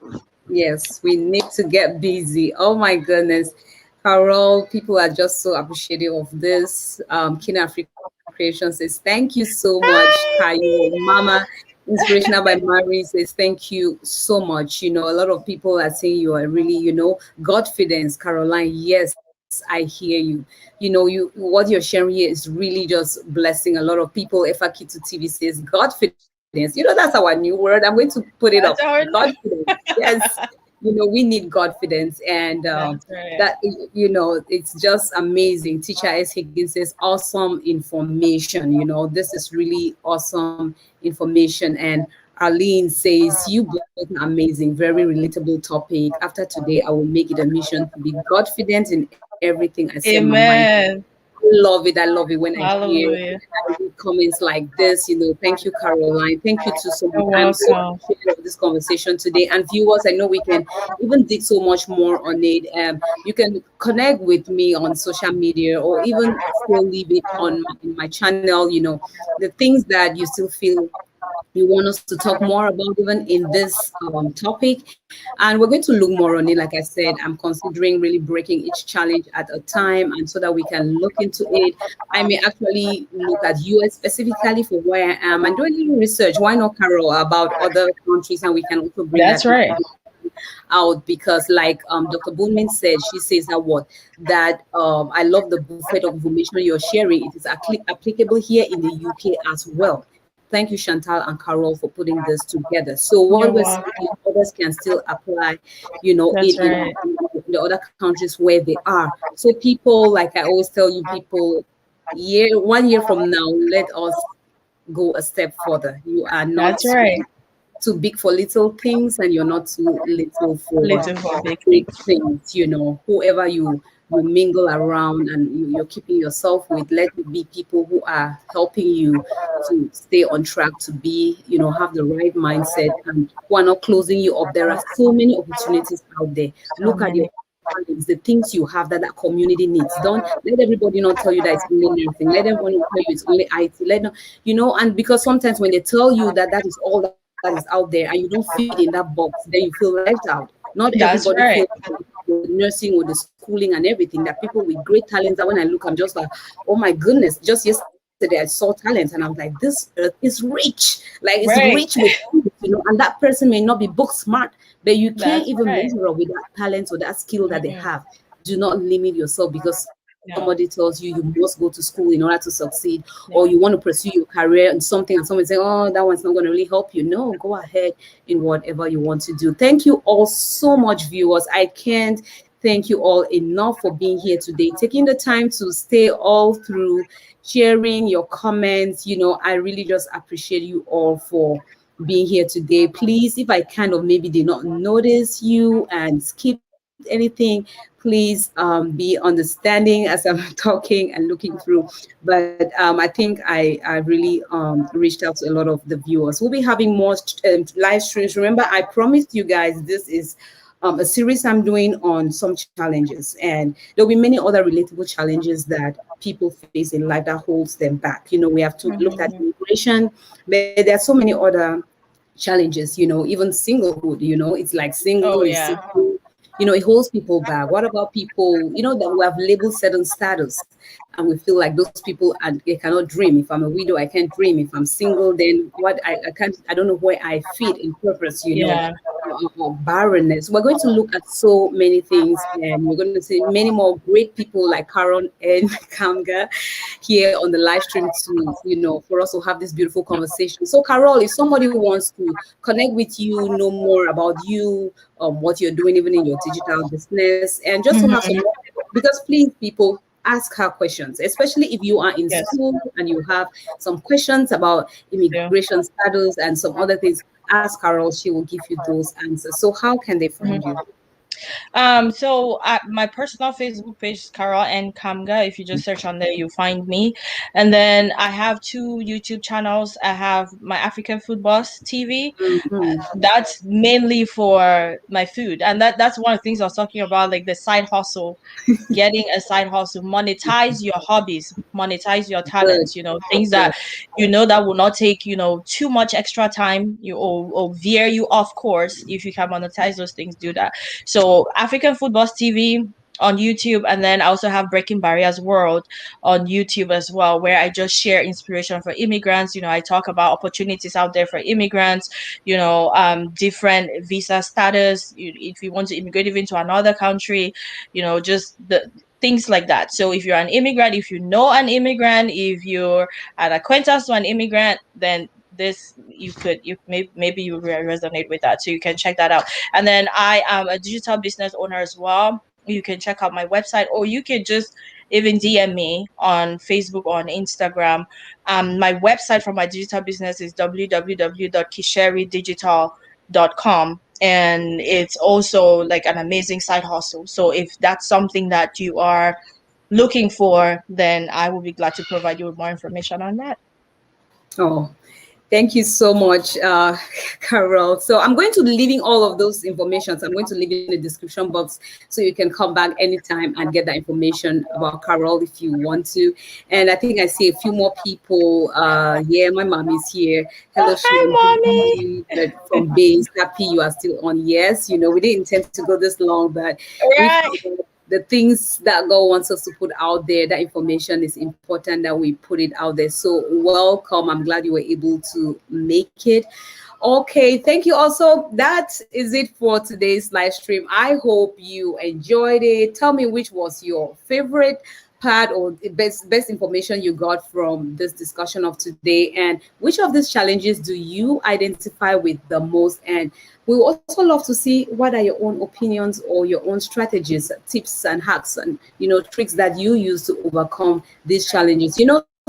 S1: Yes, we need to get busy. Oh my goodness. Carol, people are just so appreciative of this. Kina Africa Creation says, thank you so much. Kayo, Mama, Inspirational by Mary says, thank you so much. A lot of people are saying you are really, Godfidence, Caroline. Yes, I hear you. What you're sharing here is really just blessing a lot of people. Efakito TV says, Godfidence. That's our new word. I'm going to put it up.
S2: That's our
S1: Godfidence. Yes, we need confidence, and
S2: That's
S1: that
S2: right.
S1: it's just amazing. Teacher S Higgins says, awesome information. This is really awesome information. And Arlene says, you both are amazing, very relatable topic. After today, I will make it a mission to be confident in everything I set my mind.
S2: Amen.
S1: Love it. I love it when I hear
S2: Hallelujah.
S1: I read comments like this. Thank you, Caroline. Thank you too so much.
S2: You're
S1: I'm so
S2: welcome.
S1: appreciative of this conversation today. And viewers, I know we can even dig so much more on it. You can connect with me on social media, or even still leave it on in my channel. The things that you still feel you want us to talk more about even in this topic, and we're going to look more on it. Like I said, I'm considering really breaking each challenge at a time, and so that we can look into it. I may actually look at US specifically for where I am and do a little research. Why not, Carol, about other countries, and we can also bring
S2: That's
S1: that
S2: right.
S1: out, because like Dr. Boonmin said, she says that I love the buffet of information you're sharing. It is applicable here in the UK as well. Thank you, Chantal and Carol, for putting this together. So what
S2: You're
S1: we're saying
S2: welcome.
S1: is others can still apply,
S2: That's
S1: in
S2: right.
S1: the other countries where they are. So people, like I always tell you, people, 1 year from now, let us go a step further. You are not
S2: That's right.
S1: too big for little things, and you're not too little for
S2: Little for big
S1: big
S2: things.
S1: things. Whoever you mingle around and you're keeping yourself with, let it be people who are helping you to stay on track, to be, have the right mindset, and who are not closing you up. There are so many opportunities out there.
S2: So
S1: Look at your
S2: many.
S1: talents, the things you have that community needs. Don't let everybody not tell you that it's only nursing. Let everyone not tell you it's only IT. And because sometimes when they tell you that that is all that is out there and you don't fit in that box, then you feel left out. Not everybody
S2: That's
S1: feels
S2: right.
S1: the nursing or the schooling and everything. That people with great talents, that when I look, I'm just like, oh my goodness. Just yesterday I saw talents and I'm like, this earth is rich. Like, it's rich with
S2: Right.
S1: things. And that person may not be book smart, but you can't
S2: That's
S1: even
S2: right.
S1: measure up with that talent or that skill that they
S2: Mm-mm.
S1: have. Do not limit yourself because somebody
S2: No.
S1: tells you must go to school in order to succeed, or you want
S2: No.
S1: to pursue your career in something, and someone say, oh, that one's not going to really help you. No, go ahead in whatever you want to do. Thank you all so much, viewers. I can't thank you all enough for being here today, taking the time to stay all through, sharing your comments. I really just appreciate you all for being here today. Please, if I kind of maybe did not notice you and skipped anything, please be understanding as I'm talking and looking through. But I think I really reached out to a lot of the viewers. We'll be having more live streams. Remember, I promised you guys this is a series I'm doing on some challenges, and there'll be many other relatable challenges that people face in life that holds them back. We have to look at
S2: Mm-hmm.
S1: immigration, but there are so many other challenges, even singlehood, it's like single
S2: Oh
S1: is
S2: yeah.
S1: single, it holds people back. What about people, that who have labeled certain status and we feel like those people, and they cannot dream. If I'm a widow, I can't dream. If I'm single, then what, I can't, I don't know where I fit in purpose,
S2: Yeah.
S1: or barrenness. We're going to look at so many things, and we're going to see many more great people like Karen and Kamga here on the live stream to, for us to have this beautiful conversation. So, Carol, if somebody wants to connect with you, know more about you, what you're doing, even in your digital business, and just to have some
S2: Mm-hmm.
S1: more, because please, people, ask her questions, especially if you are in
S2: Yes.
S1: school and you have some questions about
S2: Yeah.
S1: immigration status and some other things. Ask Carol, she will give you those answers. So, how can they find you?
S2: So my personal Facebook page is Carol and Kamga. If you just search on there, you'll find me. And then I have two YouTube channels. I have my Africanfoodboss TV.
S1: Mhm.
S2: That's mainly for my food, and that's one of the things I was talking about, like the side hustle, getting a side hustle, monetize your hobbies, monetize your
S1: Good,
S2: talents, things that
S1: good.
S2: that will not take too much extra time, or veer you off course. If you can monetize those things, do that. So Africanfoodboss TV on YouTube, and then I also have Breaking Barriers World on YouTube as well, where I just share inspiration for immigrants. I talk about opportunities out there for immigrants, different visa status, if you want to immigrate even to another country, just the things like that. So if you're an immigrant, if you know an immigrant, if you're an acquaintance to an immigrant, then this maybe you resonate with that, so you can check that out. And then I am a digital business owner as well. You can check out my website, or you can just even DM me on Facebook or on Instagram. My website for my digital business is www.kisheridigital.com, and it's also like an amazing side hustle. So if that's something that you are looking for, then I will be glad to provide you with more information on that.
S1: Oh, thank you so much, Carol. So I'm going to be leaving all of those informations. I'm going to leave in the description box so you can come back anytime and get that information about Carol if you want to. And I think I see a few more people. Yeah, my mom is here. Hello,
S2: Oh, hi,
S1: Sharon.
S2: mommy.
S1: From Base. Happy you are still on. Yes, we didn't intend to go this long, but we
S2: Right.
S1: found out the things that God wants us to put out there, that information is important that we put it out there. So welcome. I'm glad you were able to make it. Okay, thank you. Also, that is it for today's live stream. I hope you enjoyed it. Tell me which was your favorite part or the best information you got from this discussion of today, and which of these challenges do you identify with the most. And we would also love to see what are your own opinions or your own strategies, tips and hacks, and tricks that you use to overcome these challenges.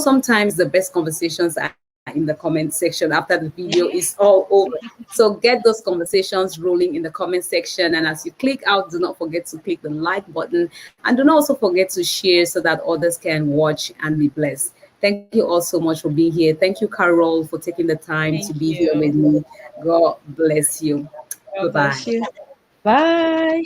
S1: Sometimes the best conversations are in the comment section after the video is all over. So get those conversations rolling in the comment section. And as you click out, do not forget to click the like button, and do not also forget to share so that others can watch and be blessed. Thank you all so much for being here. Thank you, Carol, for taking the time to
S2: Thank
S1: be here with
S2: you.
S1: me. God bless you. Bye
S2: God
S1: bye.
S2: bless you. Bye.